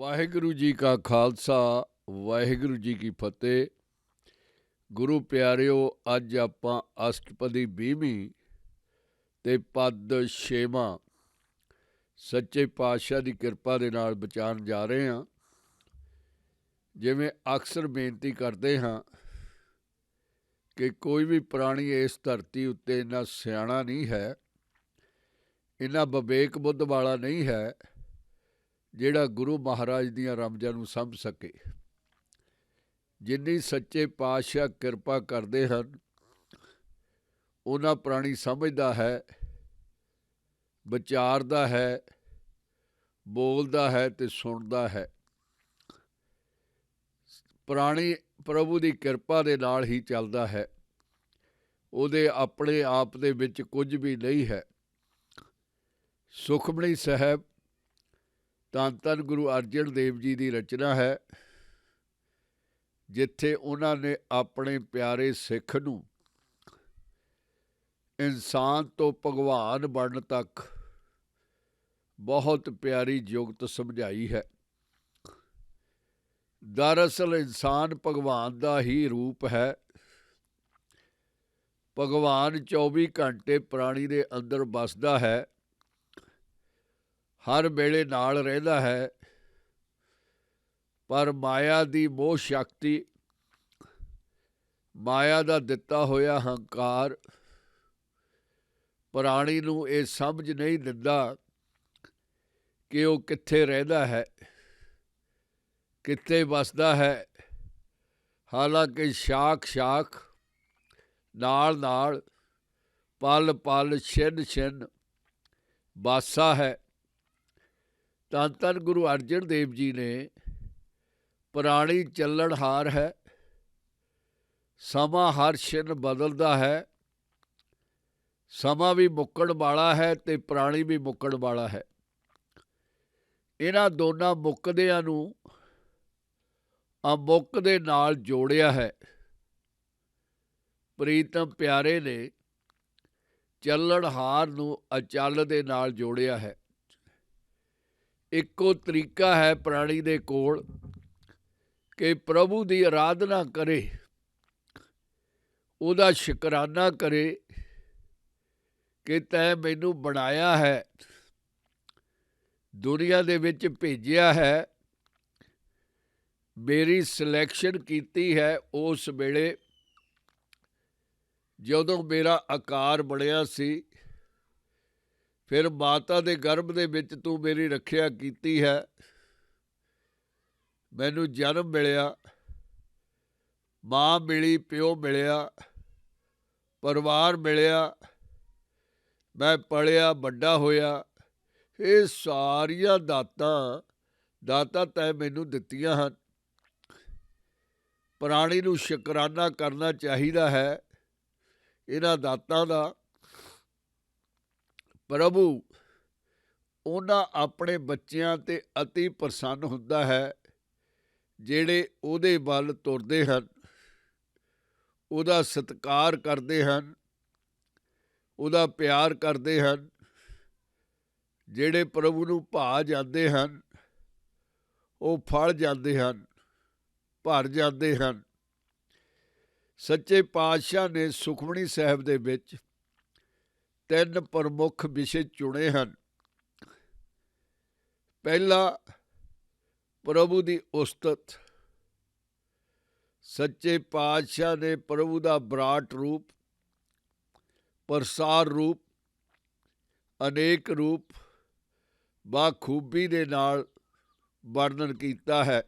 ਵਾਹਿਗੁਰੂ ਜੀ ਕਾ ਖਾਲਸਾ ਵਾਹਿਗੁਰੂ ਜੀ ਕੀ ਫਤਿਹ। ਗੁਰੂ ਪਿਆਰਿਓ, ਅੱਜ ਆਪਾਂ ਅਸ਼ਟਪਦੀ 20ਵੀਂ ਤੇ ਪਦ 6ਵਾਂ ਸੱਚੇ ਪਾਤਸ਼ਾਹ ਦੀ ਕਿਰਪਾ ਦੇ ਨਾਲ ਬਚਾਉਣ ਜਾ ਰਹੇ ਹਾਂ। ਜਿਵੇਂ ਅਕਸਰ ਬੇਨਤੀ ਕਰਦੇ ਹਾਂ ਕਿ ਕੋਈ ਵੀ ਪ੍ਰਾਣੀ ਇਸ ਧਰਤੀ ਉੱਤੇ ਇੰਨਾ ਸਿਆਣਾ ਨਹੀਂ ਹੈ, ਇੰਨਾ ਵਿਵੇਕ ਬੁੱਧ ਵਾਲਾ ਨਹੀਂ ਹੈ ਜਿਹੜਾ ਗੁਰੂ ਮਹਾਰਾਜ ਦੀਆਂ ਰਮਜ਼ਾਂ ਨੂੰ ਸਮਝ ਸਕੇ। ਜਿੰਨੀ ਸੱਚੇ ਪਾਤਸ਼ਾਹ ਕਿਰਪਾ ਕਰਦੇ ਹਨ ਉਹਨਾਂ ਪ੍ਰਾਣੀ ਸਮਝਦਾ ਹੈ, ਵਿਚਾਰਦਾ ਹੈ, ਬੋਲਦਾ ਹੈ ਤੇ ਸੁਣਦਾ ਹੈ। ਪ੍ਰਾਣੀ ਪ੍ਰਭੂ ਦੀ ਕਿਰਪਾ ਦੇ ਨਾਲ ਹੀ ਚੱਲਦਾ ਹੈ, ਉਹਦੇ ਆਪਣੇ ਆਪ ਦੇ ਵਿੱਚ ਕੁਝ ਵੀ ਨਹੀਂ ਹੈ। ਸੁਖਮਣੀ ਸਾਹਿਬ ਧੰਨ ਧੰਨ ਗੁਰੂ ਅਰਜਨ ਦੇਵ ਜੀ ਦੀ ਰਚਨਾ ਹੈ, ਜਿੱਥੇ ਉਹਨਾਂ ਨੇ ਆਪਣੇ ਪਿਆਰੇ ਸਿੱਖ ਨੂੰ ਇਨਸਾਨ ਤੋਂ ਭਗਵਾਨ ਬਣਨ ਤੱਕ ਬਹੁਤ ਪਿਆਰੀ ਜੁਗਤ ਸਮਝਾਈ ਹੈ। ਦਰਅਸਲ ਇਨਸਾਨ ਭਗਵਾਨ ਦਾ ਹੀ ਰੂਪ ਹੈ। ਭਗਵਾਨ 24 ਘੰਟੇ ਪ੍ਰਾਣੀ ਦੇ ਅੰਦਰ ਵੱਸਦਾ ਹੈ, ਹਰ ਵੇਲੇ ਨਾਲ ਰਹਿੰਦਾ ਹੈ, ਪਰ ਮਾਇਆ ਦੀ ਮੋਹ ਸ਼ਕਤੀ, ਮਾਇਆ ਦਾ ਦਿੱਤਾ ਹੋਇਆ ਹੰਕਾਰ ਪ੍ਰਾਣੀ ਨੂੰ ਇਹ ਸਮਝ ਨਹੀਂ ਦਿੰਦਾ ਕਿ ਉਹ ਕਿੱਥੇ ਰਹਿੰਦਾ ਹੈ, ਕਿੱਥੇ ਵੱਸਦਾ ਹੈ। ਹਾਲਾਂਕਿ ਸ਼ਾਖ ਸ਼ਾਖ, ਨਾਲ ਨਾਲ, ਪਲ ਪਲ, ਛਿਨ ਛਿਨ ਵਾਸਾ ਹੈ। ਧੰਨ ਧੰਨ ਗੁਰੂ ਅਰਜਨ ਦੇਵ ਜੀ ਨੇ ਪ੍ਰਾਣੀ ਚੱਲਣਹਾਰ ਹੈ, ਸਮਾਂ ਹਰ ਛਿਨ ਬਦਲਦਾ ਹੈ, ਸਮਾਂ ਵੀ ਮੁੱਕਣ ਵਾਲਾ ਹੈ ਤੇ ਪ੍ਰਾਣੀ ਵੀ ਮੁੱਕਣ ਵਾਲਾ ਹੈ। ਇਹਨਾਂ ਦੋਨਾਂ ਮੁੱਕਦਿਆਂ ਨੂੰ ਅਮੁੱਕ ਦੇ ਨਾਲ ਜੋੜਿਆ ਹੈ। ਪ੍ਰੀਤਮ ਪਿਆਰੇ ਨੇ ਚੱਲਣਹਾਰ ਨੂੰ ਅਚਲ ਦੇ ਨਾਲ ਜੋੜਿਆ ਹੈ। ਇੱਕੋ ਤਰੀਕਾ ਹੈ ਪ੍ਰਾਣੀ ਦੇ ਕੋਲ ਕਿ ਪ੍ਰਭੂ ਦੀ ਆਰਾਧਨਾ ਕਰੇ, ਉਹਦਾ ਸ਼ੁਕਰਾਨਾ ਕਰੇ ਕਿ ਤੈਂ ਮੈਨੂੰ ਬਣਾਇਆ ਹੈ, ਦੁਨੀਆ ਦੇ ਵਿੱਚ ਭੇਜਿਆ ਹੈ, ਮੇਰੀ ਸਿਲੈਕਸ਼ਨ ਕੀਤੀ ਹੈ। ਉਸ ਵੇਲੇ ਜਦੋਂ ਮੇਰਾ ਆਕਾਰ ਬਣਿਆ ਸੀ, ਫਿਰ ਮਾਤਾ ਦੇ ਗਰਭ ਦੇ ਵਿੱਚ ਤੂੰ ਮੇਰੀ ਰੱਖਿਆ ਕੀਤੀ ਹੈ, ਮੈਨੂੰ ਜਨਮ ਮਿਲਿਆ, ਮਾਂ ਮਿਲੀ, ਪਿਓ ਮਿਲਿਆ, ਪਰਿਵਾਰ ਮਿਲਿਆ, ਮੈਂ ਪਲਿਆ, ਵੱਡਾ ਹੋਇਆ। ਇਹ ਸਾਰੀਆਂ ਦਾਤਾਂ ਤੈਂ ਮੈਨੂੰ ਦਿੱਤੀਆਂ ਹਨ। ਪ੍ਰਾਣੀ ਨੂੰ ਸ਼ੁਕਰਾਨਾ ਕਰਨਾ ਚਾਹੀਦਾ ਹੈ ਇਹਨਾਂ ਦਾਤਾਂ ਦਾ। ਪ੍ਰਭੂ ਉਹਨਾਂ ਆਪਣੇ ਬੱਚਿਆਂ 'ਤੇ ਅਤੀ ਪ੍ਰਸੰਨ ਹੁੰਦਾ ਹੈ ਜਿਹੜੇ ਉਹਦੇ ਵੱਲ ਤੁਰਦੇ ਹਨ, ਉਹਦਾ ਸਤਿਕਾਰ ਕਰਦੇ ਹਨ, ਉਹਦਾ ਪਿਆਰ ਕਰਦੇ ਹਨ। ਜਿਹੜੇ ਪ੍ਰਭੂ ਨੂੰ ਭਾ ਜਾਂਦੇ ਹਨ ਉਹ ਫਲ ਜਾਂਦੇ ਹਨ, ਭਰ ਜਾਂਦੇ ਹਨ। ਸੱਚੇ ਪਾਤਸ਼ਾਹ ਨੇ ਸੁਖਮਣੀ ਸਾਹਿਬ ਦੇ ਵਿੱਚ 3 ਪ੍ਰਮੁੱਖ ਵਿਸ਼ੇ ਚੁਣੇ ਹਨ। ਪਹਿਲਾ, ਪ੍ਰਭੂ ਦੀ ਉਸਤਤ। ਸੱਚੇ ਪਾਤਸ਼ਾਹ ਨੇ ਪ੍ਰਭੂ ਦਾ ਵਿਰਾਟ ਰੂਪ, ਪ੍ਰਸਾਰ ਰੂਪ, ਅਨੇਕ ਰੂਪ ਬਾਖੂਬੀ ਦੇ ਨਾਲ ਵਰਣਨ ਕੀਤਾ ਹੈ।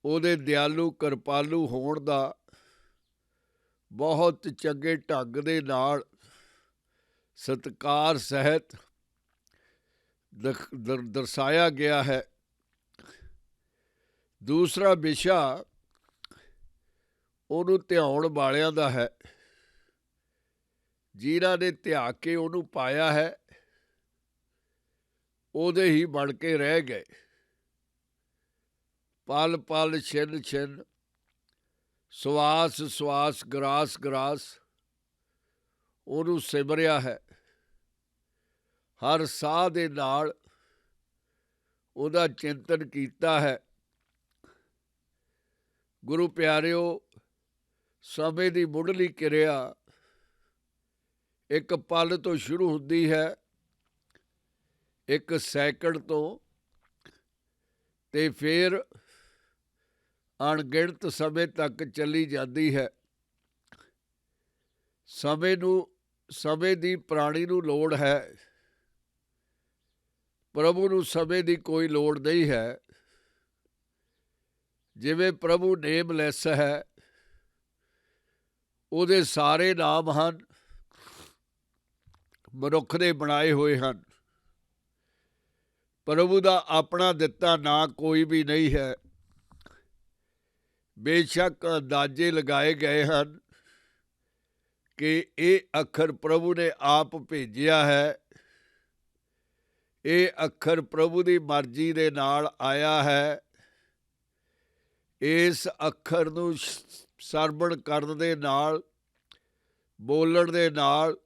ਉਹਦੇ ਦਿਆਲੂ ਕਿਰਪਾਲੂ ਹੋਣ ਦਾ ਬਹੁਤ ਚੰਗੇ ਢੰਗ ਦੇ ਨਾਲ ਸਤਿਕਾਰ ਸਹਿਤ ਦਰਸਾਇਆ ਗਿਆ ਹੈ। ਦੂਸਰਾ ਵਿਸ਼ਾ ਉਹਨੂੰ ਧਿਆਉਣ ਵਾਲਿਆਂ ਦਾ ਹੈ, ਜਿਨ੍ਹਾਂ ਨੇ ਧਿਆ ਕੇ ਉਹਨੂੰ ਪਾਇਆ ਹੈ, ਉਹਦੇ ਹੀ ਬਣ ਕੇ ਰਹਿ ਗਏ। ਪਲ ਪਲ, ਛਿਨ ਛਿਨ, ਸਵਾਸ ਸਵਾਸ, ਗਰਾਸ ਗਰਾਸ ਉਹਨੂੰ ਸਿਮਰਿਆ ਹੈ। ਹਰ ਸਾਹ ਦੇ ਨਾਲ ਉਹਦਾ ਚਿੰਤਨ ਕੀਤਾ ਹੈ। ਗੁਰੂ ਪਿਆਰਿਓ, ਸਮੇਂ ਦੀ ਮੁੱਢਲੀ ਕਿਰਿਆ ਇੱਕ ਪਲ ਤੋਂ ਸ਼ੁਰੂ ਹੁੰਦੀ ਹੈ, ਇੱਕ ਸੈਕਿੰਡ ਤੋਂ, ਤੇ ਫਿਰ ਅਣਗਿਣਤ ਸਮੇਂ ਤੱਕ ਚੱਲੀ ਜਾਂਦੀ ਹੈ। ਸਮੇਂ ਦੀ ਪ੍ਰਾਣੀ ਨੂੰ ਲੋੜ ਹੈ। ਪ੍ਰਭੂ ਨੂੰ ਸਮੇਂ ਦੀ ਕੋਈ ਲੋੜ ਨਹੀਂ ਹੈ। ਜਿਵੇਂ ਪ੍ਰਭੂ ਨੇਮਲੈਸ ਹੈ, ਉਹਦੇ ਸਾਰੇ ਨਾਮ ਹਨ, ਮਨੁੱਖ ਦੇ ਬਣਾਏ ਹੋਏ ਹਨ। ਪ੍ਰਭੂ ਦਾ ਆਪਣਾ ਦਿੱਤਾ ਨਾਂ ਕੋਈ ਵੀ ਨਹੀਂ ਹੈ। ਬੇਸ਼ੱਕ ਅੰਦਾਜ਼ੇ ਲਗਾਏ ਗਏ ਹਨ ਕਿ ਇਹ ਅੱਖਰ ਪ੍ਰਭੂ ਨੇ ਆਪ ਭੇਜਿਆ ਹੈ, ਇਹ ਅੱਖਰ ਪ੍ਰਭੂ ਦੀ ਮਰਜ਼ੀ ਦੇ ਨਾਲ ਆਇਆ ਹੈ। ਇਸ ਅੱਖਰ ਨੂੰ ਸਰਵਣ ਕਰਨ ਦੇ ਨਾਲ, ਬੋਲਣ ਦੇ ਨਾਲ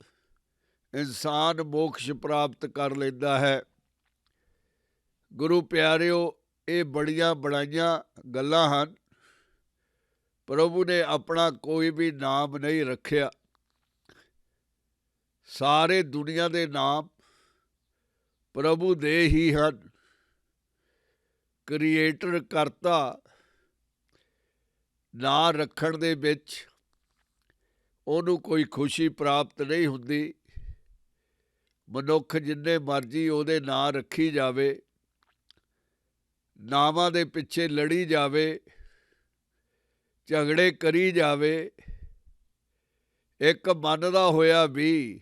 ਇਨਸਾਨ ਮੋਕਸ਼ ਪ੍ਰਾਪਤ ਕਰ ਲੈਂਦਾ ਹੈ। ਗੁਰੂ ਪਿਆਰਿਓ, ਇਹ ਬੜੀਆਂ ਬਣਾਈਆਂ ਗੱਲਾਂ ਹਨ। ਪ੍ਰਭੂ ਨੇ ਆਪਣਾ ਕੋਈ ਵੀ ਨਾਮ ਨਹੀਂ ਰੱਖਿਆ। ਸਾਰੇ ਦੁਨੀਆ ਦੇ ਨਾਮ ਪ੍ਰਭੂ ਦੇ ਹੀ ਹਨ। ਕ੍ਰੀਏਟਰ, ਕਰਤਾ ਨਾਂ ਰੱਖਣ ਦੇ ਵਿੱਚ ਉਹਨੂੰ ਕੋਈ ਖੁਸ਼ੀ ਪ੍ਰਾਪਤ ਨਹੀਂ ਹੁੰਦੀ। ਮਨੁੱਖ ਜਿੰਨੇ ਮਰਜ਼ੀ ਉਹਦੇ ਨਾਂ ਰੱਖੀ ਜਾਵੇ, ਨਾਵਾਂ ਦੇ ਪਿੱਛੇ ਲੜੀ ਜਾਵੇ, ਝਗੜੇ ਕਰੀ ਜਾਵੇ, ਇੱਕ ਮੰਨਦਾ ਹੋਇਆ ਵੀ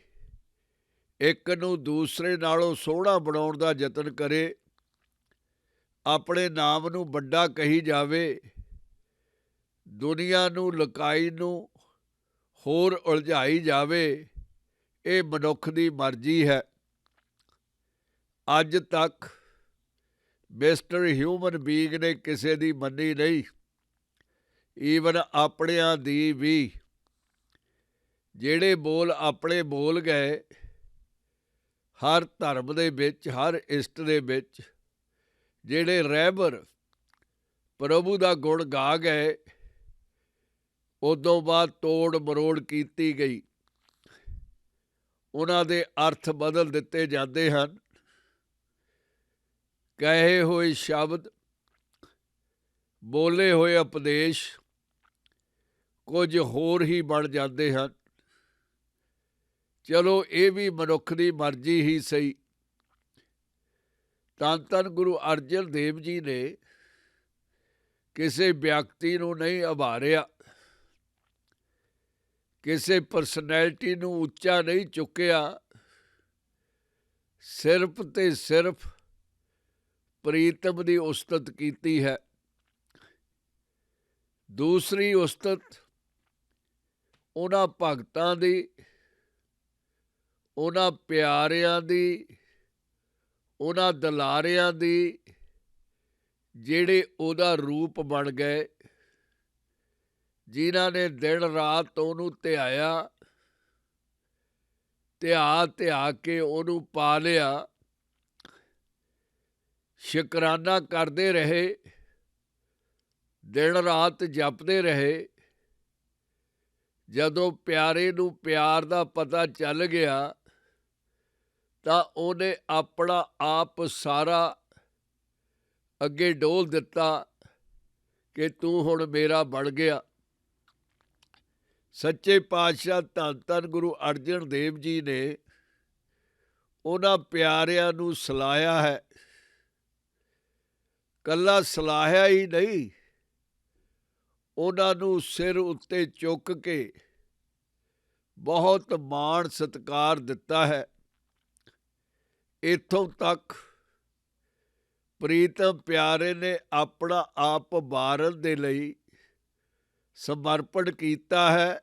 ਇੱਕ ਨੂੰ ਦੂਸਰੇ ਨਾਲੋਂ ਸੋਹਣਾ ਬਣਾਉਣ ਦਾ ਯਤਨ ਕਰੇ, ਆਪਣੇ ਨਾਮ ਨੂੰ ਵੱਡਾ ਕਹੀ ਜਾਵੇ, ਦੁਨੀਆ ਨੂੰ, ਲੁਕਾਈ ਨੂੰ ਹੋਰ ਉਲਝਾਈ ਜਾਵੇ, ਇਹ ਮਨੁੱਖ ਦੀ ਮਰਜ਼ੀ ਹੈ। ਅੱਜ ਤੱਕ ਮਿਸਟਰ ਹਿਊਮਨ ਬੀਇੰਗ ਨੇ ਕਿਸੇ ਦੀ ਮੰਨੀ ਨਹੀਂ, ਈਵਨ ਆਪਣਿਆਂ ਦੀ ਵੀ। ਜਿਹੜੇ ਬੋਲ ਆਪਣੇ ਬੋਲ ਗਏ ਹਰ ਧਰਮ ਦੇ ਵਿੱਚ, ਹਰ ਇਸ਼ਟ ਦੇ ਵਿੱਚ, ਜਿਹੜੇ ਰਹਿਬਰ ਪ੍ਰਭੂ ਦਾ ਗੁਣ ਗਾ ਗਏ, ਉਦੋਂ ਬਾਅਦ ਤੋੜ ਮਰੋੜ ਕੀਤੀ ਗਈ। ਉਹਨਾਂ ਦੇ ਅਰਥ ਬਦਲ ਦਿੱਤੇ ਜਾਂਦੇ ਹਨ। ਕਹੇ ਹੋਏ ਸ਼ਬਦ, ਬੋਲੇ ਹੋਏ ਉਪਦੇਸ਼ ਕੁਝ ਹੋਰ ਹੀ ਬਣ ਜਾਂਦੇ ਹਨ। ਚਲੋ, ਇਹ ਵੀ ਮਨੁੱਖ ਦੀ ਮਰਜ਼ੀ ਹੀ ਸਹੀ। ਧੰਨ ਧੰਨ ਗੁਰੂ ਅਰਜਨ ਦੇਵ ਜੀ ਨੇ ਕਿਸੇ ਵਿਅਕਤੀ ਨੂੰ ਨਹੀਂ ਉਭਾਰਿਆ, ਕਿਸੇ ਪਰਸਨੈਲਿਟੀ ਨੂੰ ਉੱਚਾ ਨਹੀਂ ਚੁੱਕਿਆ। ਸਿਰਫ ਤੇ ਸਿਰਫ ਪ੍ਰੀਤਮ ਦੀ ਉਸਤਤ ਕੀਤੀ ਹੈ। ਦੂਸਰੀ ਉਸਤਤ ਉਹਨਾਂ ਭਗਤਾਂ ਦੀ, ਉਹਨਾਂ ਪਿਆਰਿਆਂ ਦੀ, ਉਹਨਾਂ ਦੁਲਾਰਿਆਂ ਦੀ, ਜਿਹੜੇ ਉਹਦਾ ਰੂਪ ਬਣ ਗਏ, ਜਿਨ੍ਹਾਂ ਨੇ ਦਿਨ ਰਾਤ ਉਹਨੂੰ ਧਿਆਇਆ, ਧਿਆ ਕੇ ਉਹਨੂੰ ਪਾ ਲਿਆ, ਸ਼ੁਕਰਾਨਾ ਕਰਦੇ ਰਹੇ, ਦਿਨ ਰਾਤ ਜਪਦੇ ਰਹੇ। ਜਦੋਂ ਪਿਆਰੇ ਨੂੰ ਪਿਆਰ ਦਾ ਪਤਾ ਚੱਲ ਗਿਆ ਤਾਂ ਉਹਨੇ ਆਪਣਾ ਆਪ ਸਾਰਾ ਅੱਗੇ ਡੋਲ ਦਿੱਤਾ ਕਿ ਤੂੰ ਹੁਣ ਮੇਰਾ ਬਣ ਗਿਆ। ਸੱਚੇ ਪਾਤਸ਼ਾਹ ਧੰਨ ਧੰਨ ਗੁਰੂ ਅਰਜਨ ਦੇਵ ਜੀ ਨੇ ਉਹਨਾਂ ਪਿਆਰਿਆਂ ਨੂੰ ਸਲਾਹਿਆ ਹੈ। ਕੱਲਾ ਸਲਾਹਿਆ ਹੀ ਨਹੀਂ, ਉਹਨਾਂ ਨੂੰ ਸਿਰ ਉੱਤੇ ਚੁੱਕ ਕੇ ਬਹੁਤ ਮਾਣ ਸਤਿਕਾਰ ਦਿੱਤਾ ਹੈ। ਇੱਥੋਂ ਤੱਕ ਪ੍ਰੀਤਮ ਪਿਆਰੇ ਨੇ ਆਪਣਾ ਆਪ ਵਾਰਨ ਦੇ ਲਈ ਸਮਰਪਣ ਕੀਤਾ ਹੈ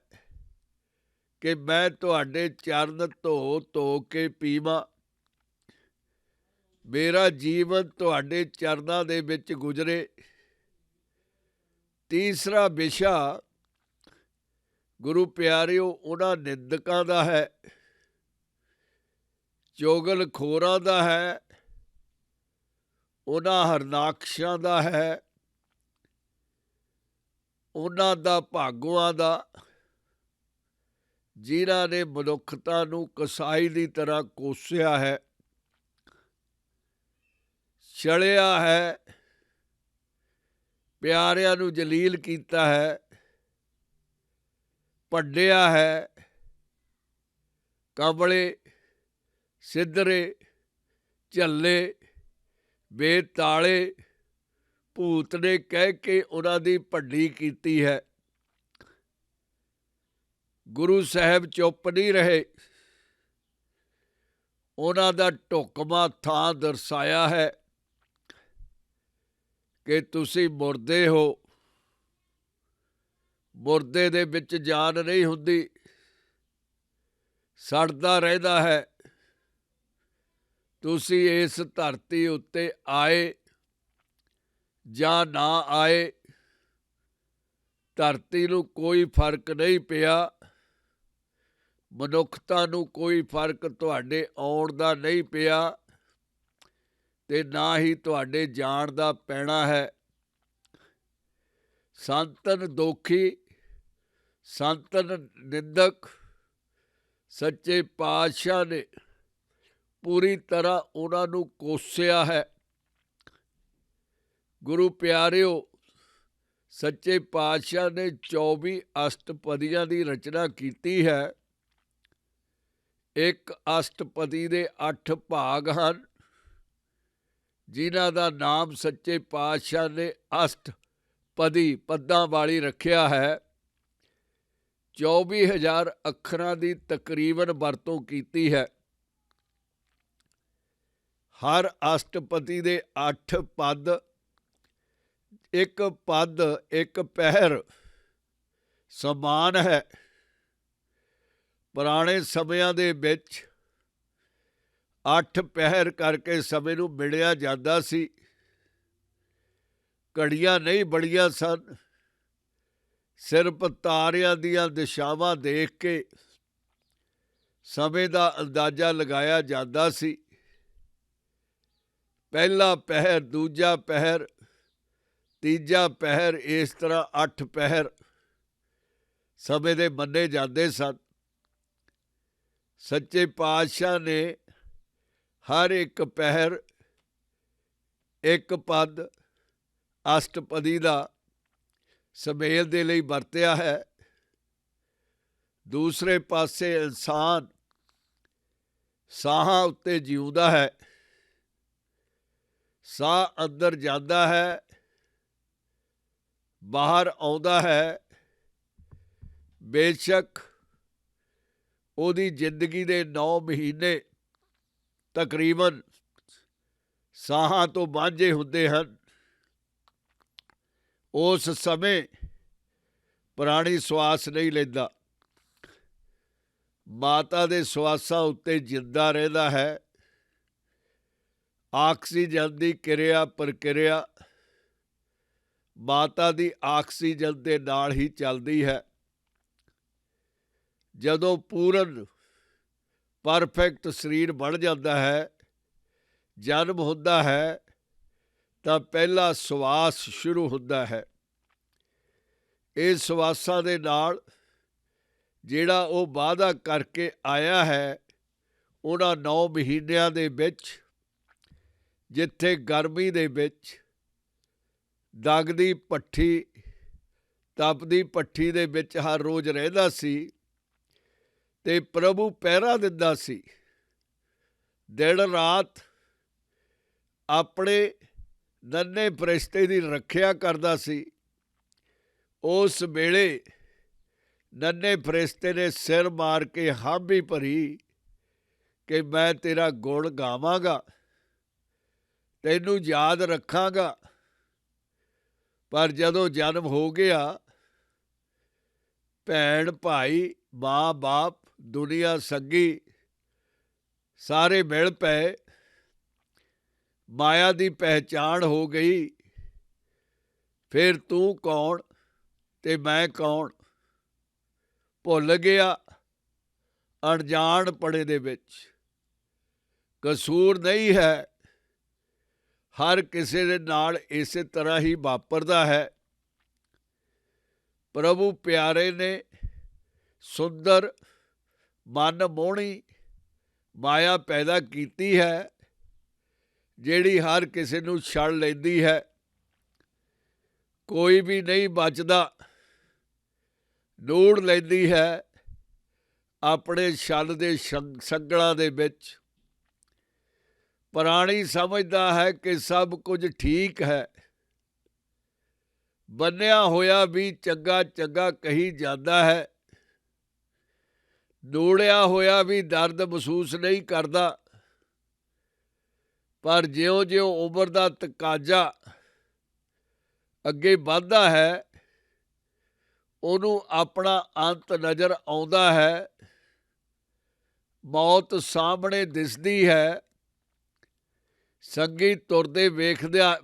ਕਿ ਮੈਂ ਤੁਹਾਡੇ ਚਰਨ ਧੋ ਧੋ ਕੇ ਪੀਵਾਂ, ਮੇਰਾ ਜੀਵਨ ਤੁਹਾਡੇ ਚਰਨਾਂ ਦੇ ਵਿੱਚ ਗੁਜ਼ਰੇ। ਤੀਸਰਾ ਵਿਸ਼ਾ ਗੁਰੂ ਪਿਆਰਿਓ ਉਹਨਾਂ ਨਿੰਦਕਾਂ ਦਾ ਹੈ, ਚੁਗਲਖੋਰਾਂ ਦਾ ਹੈ, ਉਹਨਾਂ ਹਰਨਾਕਸ਼ਾਂ ਦਾ ਹੈ, ਉਹਨਾਂ ਦਾ ਭਾਗੋਆਂ ਦਾ, ਜਿਨ੍ਹਾਂ ਨੇ ਮਨੁੱਖਤਾ ਨੂੰ ਕਸਾਈ ਦੀ ਤਰ੍ਹਾਂ ਕੋਸਿਆ ਹੈ, ਛਲਿਆ ਹੈ, ਪਿਆਰਿਆਂ ਨੂੰ ਜਲੀਲ ਕੀਤਾ ਹੈ, ਭੰਡਿਆ ਹੈ। ਕਮਲੇ, ਸਿੱਧਰੇ, ਝੱਲੇ, ਬੇਤਾਲੇ, ਭੂਤ ਨੇ ਕਹਿ ਕੇ ਉਹਨਾਂ ਦੀ ਭੰਡੀ ਕੀਤੀ ਹੈ। ਗੁਰੂ ਸਾਹਿਬ ਚੁੱਪ ਨਹੀਂ ਰਹੇ, ਉਹਨਾਂ ਦਾ ਢੁਕਵਾਂ ਥਾਂ ਦਰਸਾਇਆ ਹੈ ਕਿ ਤੁਸੀਂ ਮੁਰਦੇ ਹੋ। ਮੁਰਦੇ ਦੇ ਵਿੱਚ ਜਾਨ ਨਹੀਂ ਹੁੰਦੀ, ਸੜਦਾ ਰਹਿੰਦਾ ਹੈ। ਤੁਸੀਂ ਇਸ ਧਰਤੀ ਉੱਤੇ ਆਏ ਜਾਂ ਨਾ ਆਏ, ਧਰਤੀ ਨੂੰ ਕੋਈ ਫਰਕ ਨਹੀਂ ਪਿਆ, ਮਨੁੱਖਤਾ ਨੂੰ ਕੋਈ ਫਰਕ ਤੁਹਾਡੇ ਆਉਣ ਦਾ ਨਹੀਂ ਪਿਆ ਤੇ ਨਾ ਹੀ ਤੁਹਾਡੇ ਜਾਣ ਦਾ ਪੈਣਾ ਹੈ। ਸੰਤਨ ਦੋਖੀ, ਸੰਤਨ ਨਿੰਦਕ, ਸੱਚੇ ਪਾਤਸ਼ਾਹ ਨੇ ਪੂਰੀ ਤਰ੍ਹਾਂ ਉਹਨਾਂ ਨੂੰ ਕੋਸਿਆ ਹੈ। ਗੁਰੂ ਪਿਆਰਿਓ, ਸੱਚੇ ਪਾਤਸ਼ਾਹ ਨੇ 24 ਅਸ਼ਟਪਦੀਆਂ ਦੀ ਰਚਨਾ ਕੀਤੀ ਹੈ। ਇੱਕ ਅਸ਼ਟਪਦੀ ਦੇ 8 ਭਾਗ ਹਨ, ਜਿਨ੍ਹਾਂ ਦਾ ਨਾਮ ਸੱਚੇ ਪਾਤਸ਼ਾਹ ਨੇ ਅਸ਼ਟਪਦੀ ਪੱਦਾਂ ਵਾਲੀ ਰੱਖਿਆ ਹੈ। 24,000 ਅੱਖਰਾਂ ਦੀ ਤਕਰੀਬਨ ਵਰਤੋਂ ਕੀਤੀ ਹੈ। ਹਰ ਅਸ਼ਟਪਦੀ ਦੇ 8 ਪਦ, ਇੱਕ ਪਦ ਇੱਕ ਪਹਿਰ ਸਮਾਨ ਹੈ। ਪੁਰਾਣੇ ਸਮਿਆਂ ਦੇ ਵਿੱਚ 8 ਪਹਿਰ ਕਰਕੇ ਸਮੇਂ ਨੂੰ ਮਿਣਿਆ ਜਾਂਦਾ ਸੀ। ਘੜੀਆਂ ਨਹੀਂ ਬੜੀਆਂ ਸਨ, ਸਿਰਫ ਤਾਰਿਆਂ ਦੀਆਂ ਦਿਸ਼ਾਵਾਂ ਦੇਖ ਕੇ ਸਮੇਂ ਦਾ ਅੰਦਾਜ਼ਾ ਲਗਾਇਆ ਜਾਂਦਾ ਸੀ। ਪਹਿਲਾ ਪਹਿਰ, ਦੂਜਾ ਪਹਿਰ, ਤੀਜਾ ਪਹਿਰ, ਇਸ ਤਰ੍ਹਾਂ 8 ਪਹਿਰ ਸਮੇਂ ਦੇ ਮੰਨੇ ਜਾਂਦੇ ਸਨ। ਸੱਚੇ ਪਾਤਸ਼ਾਹ ਨੇ ਹਰ ਇੱਕ ਪਹਿਰ ਇੱਕ ਪਦ ਅਸ਼ਟਪਦੀ ਦਾ ਸੁਮੇਲ ਦੇ ਲਈ ਵਰਤਿਆ ਹੈ। ਦੂਸਰੇ ਪਾਸੇ ਇਨਸਾਨ ਸਾਹਾਂ ਉੱਤੇ ਜਿਉਂਦਾ ਹੈ, ਸਾਹ ਅੰਦਰ ਜਾਂਦਾ ਹੈ, ਬਾਹਰ ਆਉਂਦਾ ਹੈ। ਬੇਸ਼ੱਕ ਉਹਦੀ ਜ਼ਿੰਦਗੀ ਦੇ 9 ਮਹੀਨੇ ਤਕਰੀਬਨ ਸਾਹਾਂ ਤੋਂ ਵਾਂਝੇ ਹੁੰਦੇ ਹਨ। ਉਸ ਸਮੇਂ ਪ੍ਰਾਣੀ ਸਵਾਸ ਨਹੀਂ ਲੈਂਦਾ, ਮਾਤਾ ਦੇ ਸਵਾਸਾਂ ਉੱਤੇ ਜਿੰਦਾ ਰਹਿੰਦਾ ਹੈ। ਆਕਸੀਜਨ ਦੀ ਕਿਰਿਆ ਪ੍ਰਕਿਰਿਆ ਮਾਤਾ ਦੀ ਆਕਸੀਜਨ ਦੇ ਨਾਲ ਹੀ ਚੱਲਦੀ ਹੈ। ਜਦੋਂ ਪੂਰਨ ਪਰਫੈਕਟ ਸਰੀਰ ਬਣ ਜਾਂਦਾ ਹੈ, ਜਨਮ ਹੁੰਦਾ ਹੈ, ਤਾਂ ਪਹਿਲਾ ਸਵਾਸ ਸ਼ੁਰੂ ਹੁੰਦਾ ਹੈ। ਇਹ ਸਵਾਸਾਂ ਦੇ ਨਾਲ ਜਿਹੜਾ ਉਹ ਵਾਅਦਾ ਕਰਕੇ ਆਇਆ ਹੈ, ਉਹਨਾਂ 9 ਮਹੀਨਿਆਂ ਦੇ ਵਿੱਚ ਜਿੱਥੇ ਗਰਮੀ ਦੇ ਵਿੱਚ ਦਗਦੀ ਭੱਠੀ, ਤਪਦੀ ਭੱਠੀ ਦੇ ਵਿੱਚ ਹਰ ਰੋਜ਼ ਰਹਿੰਦਾ ਸੀ ਤੇ ਪ੍ਰਭੂ ਪਹਿਰਾ ਦਿੰਦਾ ਸੀ, ਦਿਨ ਰਾਤ ਆਪਣੇ ਨੰਨੇ ਫਰਿਸ਼ਤੇ ਦੀ ਰੱਖਿਆ ਕਰਦਾ ਸੀ। ਉਸ ਵੇਲੇ ਨੰਨੇ ਫਰਿਸ਼ਤੇ ਨੇ ਸਿਰ ਮਾਰ ਕੇ ਹਾਮੀ ਭਰੀ ਕਿ ਮੈਂ ਤੇਰਾ ਗੁਣ ਗਾਵਾਂਗਾ, ਤੈਨੂੰ ਯਾਦ ਰੱਖਾਂਗਾ। ਪਰ ਜਦੋਂ ਜਨਮ ਹੋ ਗਿਆ, ਭੈਣ ਭਾਈ, ਮਾਂ ਬਾਪ, ਦੁਨੀਆ ਸੰਗੀ ਸਾਰੇ ਮਿਲ ਪਏ, ਮਾਇਆ ਦੀ ਪਹਿਚਾਣ ਹੋ ਗਈ। ਫਿਰ ਤੂੰ ਕੌਣ ਤੇ ਮੈਂ ਕੌਣ ਭੁੱਲ ਗਿਆ ਅਣਜਾਣਪਣੇ ਦੇ ਵਿੱਚ। ਕਸੂਰ ਨਹੀਂ ਹੈ, ਹਰ ਕਿਸੇ ਦੇ ਨਾਲ ਇਸੇ ਤਰ੍ਹਾਂ ਹੀ ਵਾਪਰਦਾ ਹੈ। ਪ੍ਰਭੂ ਪਿਆਰੇ ਨੇ ਸੁੰਦਰ ਮਨ ਮੋਹਣੀ ਮਾਇਆ ਪੈਦਾ ਕੀਤੀ ਹੈ, ਜਿਹੜੀ ਹਰ ਕਿਸੇ ਨੂੰ ਛੜ ਲੈਂਦੀ ਹੈ। ਕੋਈ ਵੀ ਨਹੀਂ ਬਚਦਾ, ਨੂੜ ਲੈਂਦੀ ਹੈ ਆਪਣੇ ਛਲ ਦੇ ਸੰਗਲਾਂ ਦੇ ਵਿੱਚ। ਪ੍ਰਾਣੀ ਸਮਝਦਾ ਹੈ ਕਿ ਸਭ ਕੁਝ ਠੀਕ ਹੈ, ਬੰਨਿਆ ਹੋਇਆ ਵੀ ਚੰਗਾ ਚੰਗਾ ਕਹੀ ਜਾਂਦਾ ਹੈ, ਨੂੜਿਆ ਹੋਇਆ ਵੀ ਦਰਦ ਮਹਿਸੂਸ ਨਹੀਂ ਕਰਦਾ। ਪਰ ਜਿਉਂ-ਜਿਉਂ ਉਮਰ ਦਾ ਤਕਾਜ਼ਾ ਅੱਗੇ ਵੱਧਦਾ ਹੈ, ਉਹਨੂੰ ਆਪਣਾ ਅੰਤ ਨਜ਼ਰ ਆਉਂਦਾ ਹੈ, ਮੌਤ ਸਾਹਮਣੇ ਦਿਸਦੀ ਹੈ। ਸੰਗੀ ਤੁਰਦੇ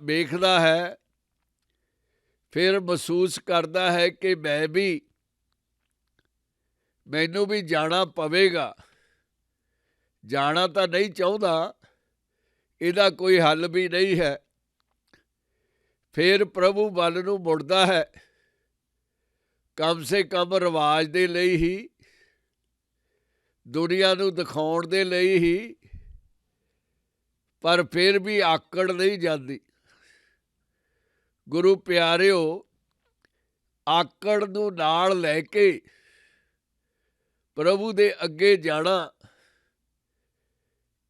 ਵੇਖਦਾ ਹੈ, ਫਿਰ ਮਹਿਸੂਸ ਕਰਦਾ ਹੈ ਕਿ ਮੈਨੂੰ ਵੀ ਜਾਣਾ ਪਵੇਗਾ। ਜਾਣਾ ਤਾਂ ਨਹੀਂ ਚਾਹੁੰਦਾ, ਇਹਦਾ ਕੋਈ ਹੱਲ ਵੀ ਨਹੀਂ ਹੈ। ਫਿਰ ਪ੍ਰਭੂ ਵੱਲ ਨੂੰ ਮੁੜਦਾ ਹੈ, ਕਮ ਸੇ ਕਮ ਰਿਵਾਜ ਦੇ ਲਈ ਹੀ, ਦੁਨੀਆ ਨੂੰ ਦਿਖਾਉਣ ਦੇ ਲਈ ਹੀ। ਪਰ ਫਿਰ ਵੀ ਆਕੜ ਨਹੀਂ ਜਾਂਦੀ। ਗੁਰੂ ਪਿਆਰਿਓ, ਆਕੜ ਨੂੰ ਨਾਲ ਲੈ ਕੇ ਪ੍ਰਭੂ ਦੇ ਅੱਗੇ ਜਾਣਾ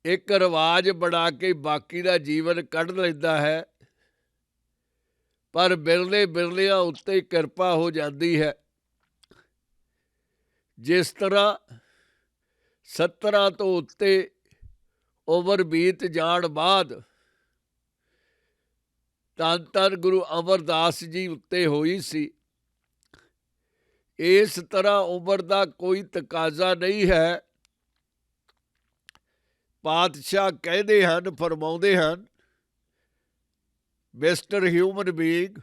ਇੱਕ ਰਿਵਾਜ ਬਣਾ ਕੇ ਬਾਕੀ ਦਾ ਜੀਵਨ ਕੱਢ ਲੈਂਦਾ ਹੈ। ਪਰ ਬਿਰਲਿਆਂ ਉੱਤੇ ਕਿਰਪਾ ਹੋ ਜਾਂਦੀ ਹੈ। ਜਿਸ ਤਰ੍ਹਾਂ 70 ਤੋਂ ਉੱਤੇ ਉਮਰ ਬੀਤ ਜਾਣ ਬਾਅਦ ਧੰਨ ਧੰਨ ਗੁਰੂ ਅਮਰਦਾਸ ਜੀ ਉੱਤੇ ਹੋਈ ਸੀ, ਇਸ ਤਰ੍ਹਾਂ ਉਮਰ ਦਾ ਕੋਈ ਤਕਾਜ਼ਾ ਨਹੀਂ ਹੈ। ਪਾਤਸ਼ਾਹ ਕਹਿੰਦੇ ਹਨ, ਫਰਮਾਉਂਦੇ ਹਨ, mister human being,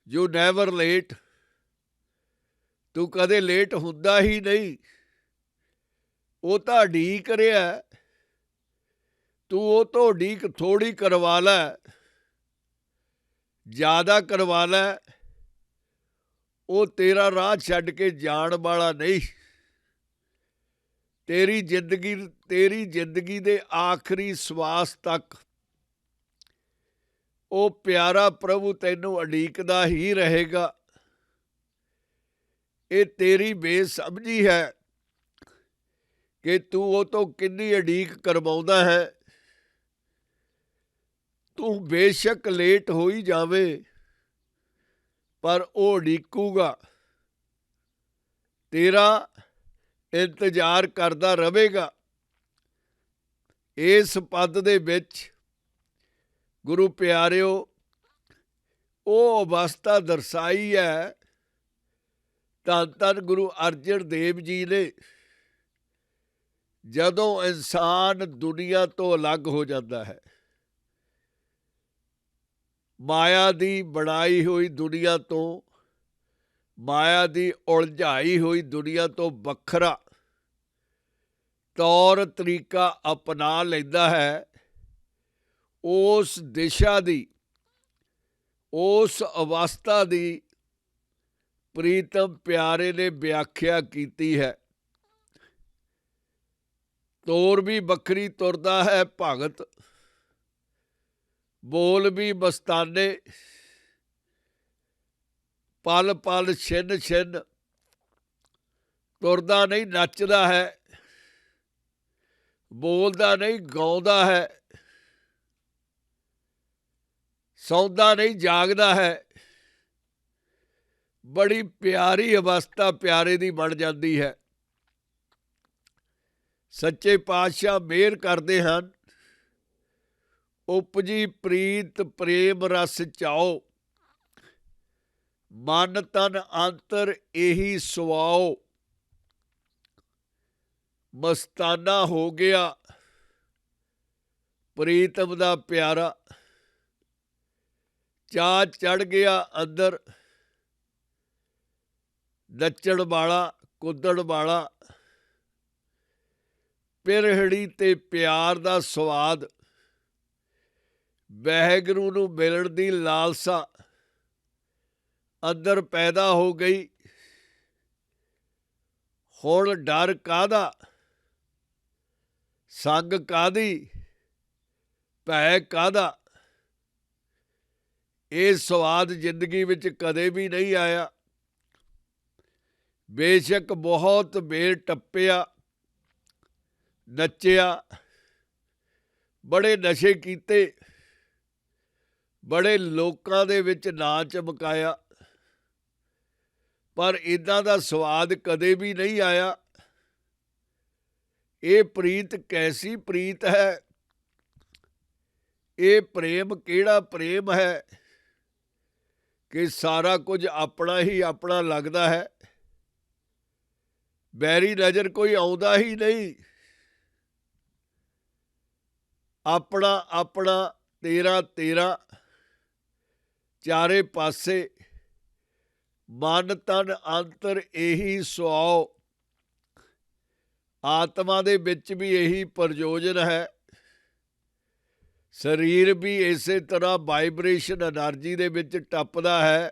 you never late. ਤੂੰ ਕਦੇ ਲੇਟ ਹੁੰਦਾ ਹੀ ਨਹੀਂ। ਉਹ ਤਾਂ ਉਡੀਕ ਰਿਹਾ, ਤੂੰ ਉਹ ਤੋਂ ਉਡੀਕ ਥੋੜ੍ਹੀ ਕਰਵਾ ਲੈ, ਜ਼ਿਆਦਾ ਕਰਵਾ ਲੈ। ਉਹ ਤੇਰਾ ਰਾਹ ਛੱਡ ਕੇ ਜਾਣ ਵਾਲਾ ਨਹੀਂ। ਤੇਰੀ ਜ਼ਿੰਦਗੀ ਦੇ ਆਖਰੀ ਸਵਾਸ ਤੱਕ ਉਹ ਪਿਆਰਾ ਪ੍ਰਭੂ ਤੈਨੂੰ ਉਡੀਕਦਾ ਹੀ ਰਹੇਗਾ। ਇਹ ਤੇਰੀ ਬੇਸਮਝੀ ਹੈ ਕਿ ਤੂੰ ਉਹ ਤੋਂ ਕਿੰਨੀ ਉਡੀਕ ਕਰਵਾਉਂਦਾ ਹੈ। ਤੂੰ ਬੇਸ਼ੱਕ ਲੇਟ ਹੋਈ ਜਾਵੇ, ਪਰ ਉਹ ਉਡੀਕੂਗਾ, ਤੇਰਾ ਇੰਤਜ਼ਾਰ ਕਰਦਾ ਰਹੇਗਾ। ਇਸ ਪਦ ਦੇ ਵਿੱਚ ਗੁਰੂ ਪਿਆਰਿਓ ਉਹ ਅਵਸਥਾ ਦਰਸਾਈ ਹੈ ਧੰਨ ਧੰਨ ਗੁਰੂ ਅਰਜਨ ਦੇਵ ਜੀ ਨੇ, ਜਦੋਂ ਇਨਸਾਨ ਦੁਨੀਆ ਤੋਂ ਅਲੱਗ ਹੋ ਜਾਂਦਾ ਹੈ, ਮਾਇਆ ਦੀ ਬਣਾਈ ਹੋਈ ਦੁਨੀਆ ਤੋਂ, ਮਾਇਆ ਦੀ ਉਲਝਾਈ ਹੋਈ ਦੁਨੀਆ ਤੋਂ ਵੱਖਰਾ ਤੌਰ ਤਰੀਕਾ ਅਪਣਾ ਲੈਂਦਾ ਹੈ। ਉਸ ਦਿਸ਼ਾ ਦੀ, ਉਸ ਅਵਸਥਾ ਦੀ ਪ੍ਰੀਤਮ ਪਿਆਰੇ ਨੇ ਵਿਆਖਿਆ ਕੀਤੀ ਹੈ। ਤੋਰ ਵੀ ਵੱਖਰੀ ਤੁਰਦਾ ਹੈ ਭਗਤ, ਬੋਲ ਵੀ ਮਸਤਾਨੇ, ਪਲ ਪਲ ਛਿਨ ਛਿਨ। ਤੁਰਦਾ ਨਹੀਂ ਨੱਚਦਾ ਹੈ, ਬੋਲਦਾ ਨਹੀਂ ਗਾਉਂਦਾ ਹੈ, ਸੌਂਦਾ ਨਹੀਂ ਜਾਗਦਾ ਹੈ। ਬੜੀ ਪਿਆਰੀ ਅਵਸਥਾ ਪਿਆਰੇ ਦੀ ਬਣ ਜਾਂਦੀ ਹੈ। ਸੱਚੇ ਪਾਤਸ਼ਾਹ ਮਿਹਰ ਕਰਦੇ ਹਨ, ਉਪਜੀ ਪ੍ਰੀਤ ਪ੍ਰੇਮ ਰਸ ਚਾਓ, ਮਨ ਤਨ ਅੰਤਰ ਇਹੀ ਸੁਆਓ। ਮਸਤਾਨਾ ਹੋ ਗਿਆ ਪ੍ਰੀਤਮ ਦਾ ਪਿਆਰਾ, ਚਾਅ ਚੜ੍ਹ ਗਿਆ ਅੰਦਰ, ਨੱਚਣ ਵਾਲਾ ਕੁੱਦਣ ਵਾਲਾ। ਪਿਰਹੜੀ ਤੇ ਪਿਆਰ ਦਾ ਸਵਾਦ ਵਾਹਿਗੁਰੂ ਨੂੰ ਮਿਲਣ ਦੀ ਲਾਲਸਾ ਅੰਦਰ ਪੈਦਾ ਹੋ ਗਈ। ਹੁਣ ਡਰ ਕਾਹਦਾ, ਸੰਗ ਕਾਹਦੀ, ਭੈ ਕਾਹਦਾ। ਇਹ ਸਵਾਦ ਜ਼ਿੰਦਗੀ ਵਿੱਚ ਕਦੇ ਵੀ ਨਹੀਂ ਆਇਆ। ਬੇਸ਼ੱਕ ਬਹੁਤ ਮੇਲ ਟੱਪਿਆ, ਨੱਚਿਆ, ਬੜੇ ਨਸ਼ੇ ਕੀਤੇ, ਬੜੇ ਲੋਕਾਂ ਦੇ ਵਿੱਚ ਨਾਂ ਚਮਕਾਇਆ, ਪਰ ਇੱਦਾਂ ਦਾ ਸਵਾਦ ਕਦੇ ਵੀ ਨਹੀਂ ਆਇਆ। ਇਹ ਪ੍ਰੀਤ ਕੈਸੀ ਪ੍ਰੀਤ ਹੈ, ਇਹ ਪ੍ਰੇਮ ਕਿਹੜਾ ਪ੍ਰੇਮ ਹੈ ਕਿ ਸਾਰਾ ਕੁਝ ਆਪਣਾ ਹੀ ਆਪਣਾ ਲੱਗਦਾ ਹੈ। ਬੈਰੀ ਨਜ਼ਰ ਕੋਈ ਆਉਂਦਾ ਹੀ ਨਹੀਂ। ਆਪਣਾ ਆਪਣਾ, ਤੇਰਾ ਤੇਰਾ, ਚਾਰੇ ਪਾਸੇ ਮਨ ਤਨ ਅੰਤਰ ਇਹੀ ਸੁਆਓ। ਆਤਮਾ ਦੇ ਵਿੱਚ ਵੀ ਇਹੀ ਪ੍ਰਯੋਜਨ ਹੈ। ਸਰੀਰ ਵੀ ਇਸੇ ਤਰ੍ਹਾਂ ਵਾਈਬ੍ਰੇਸ਼ਨ એનર્ਜੀ ਦੇ ਵਿੱਚ ਟੱਪਦਾ ਹੈ।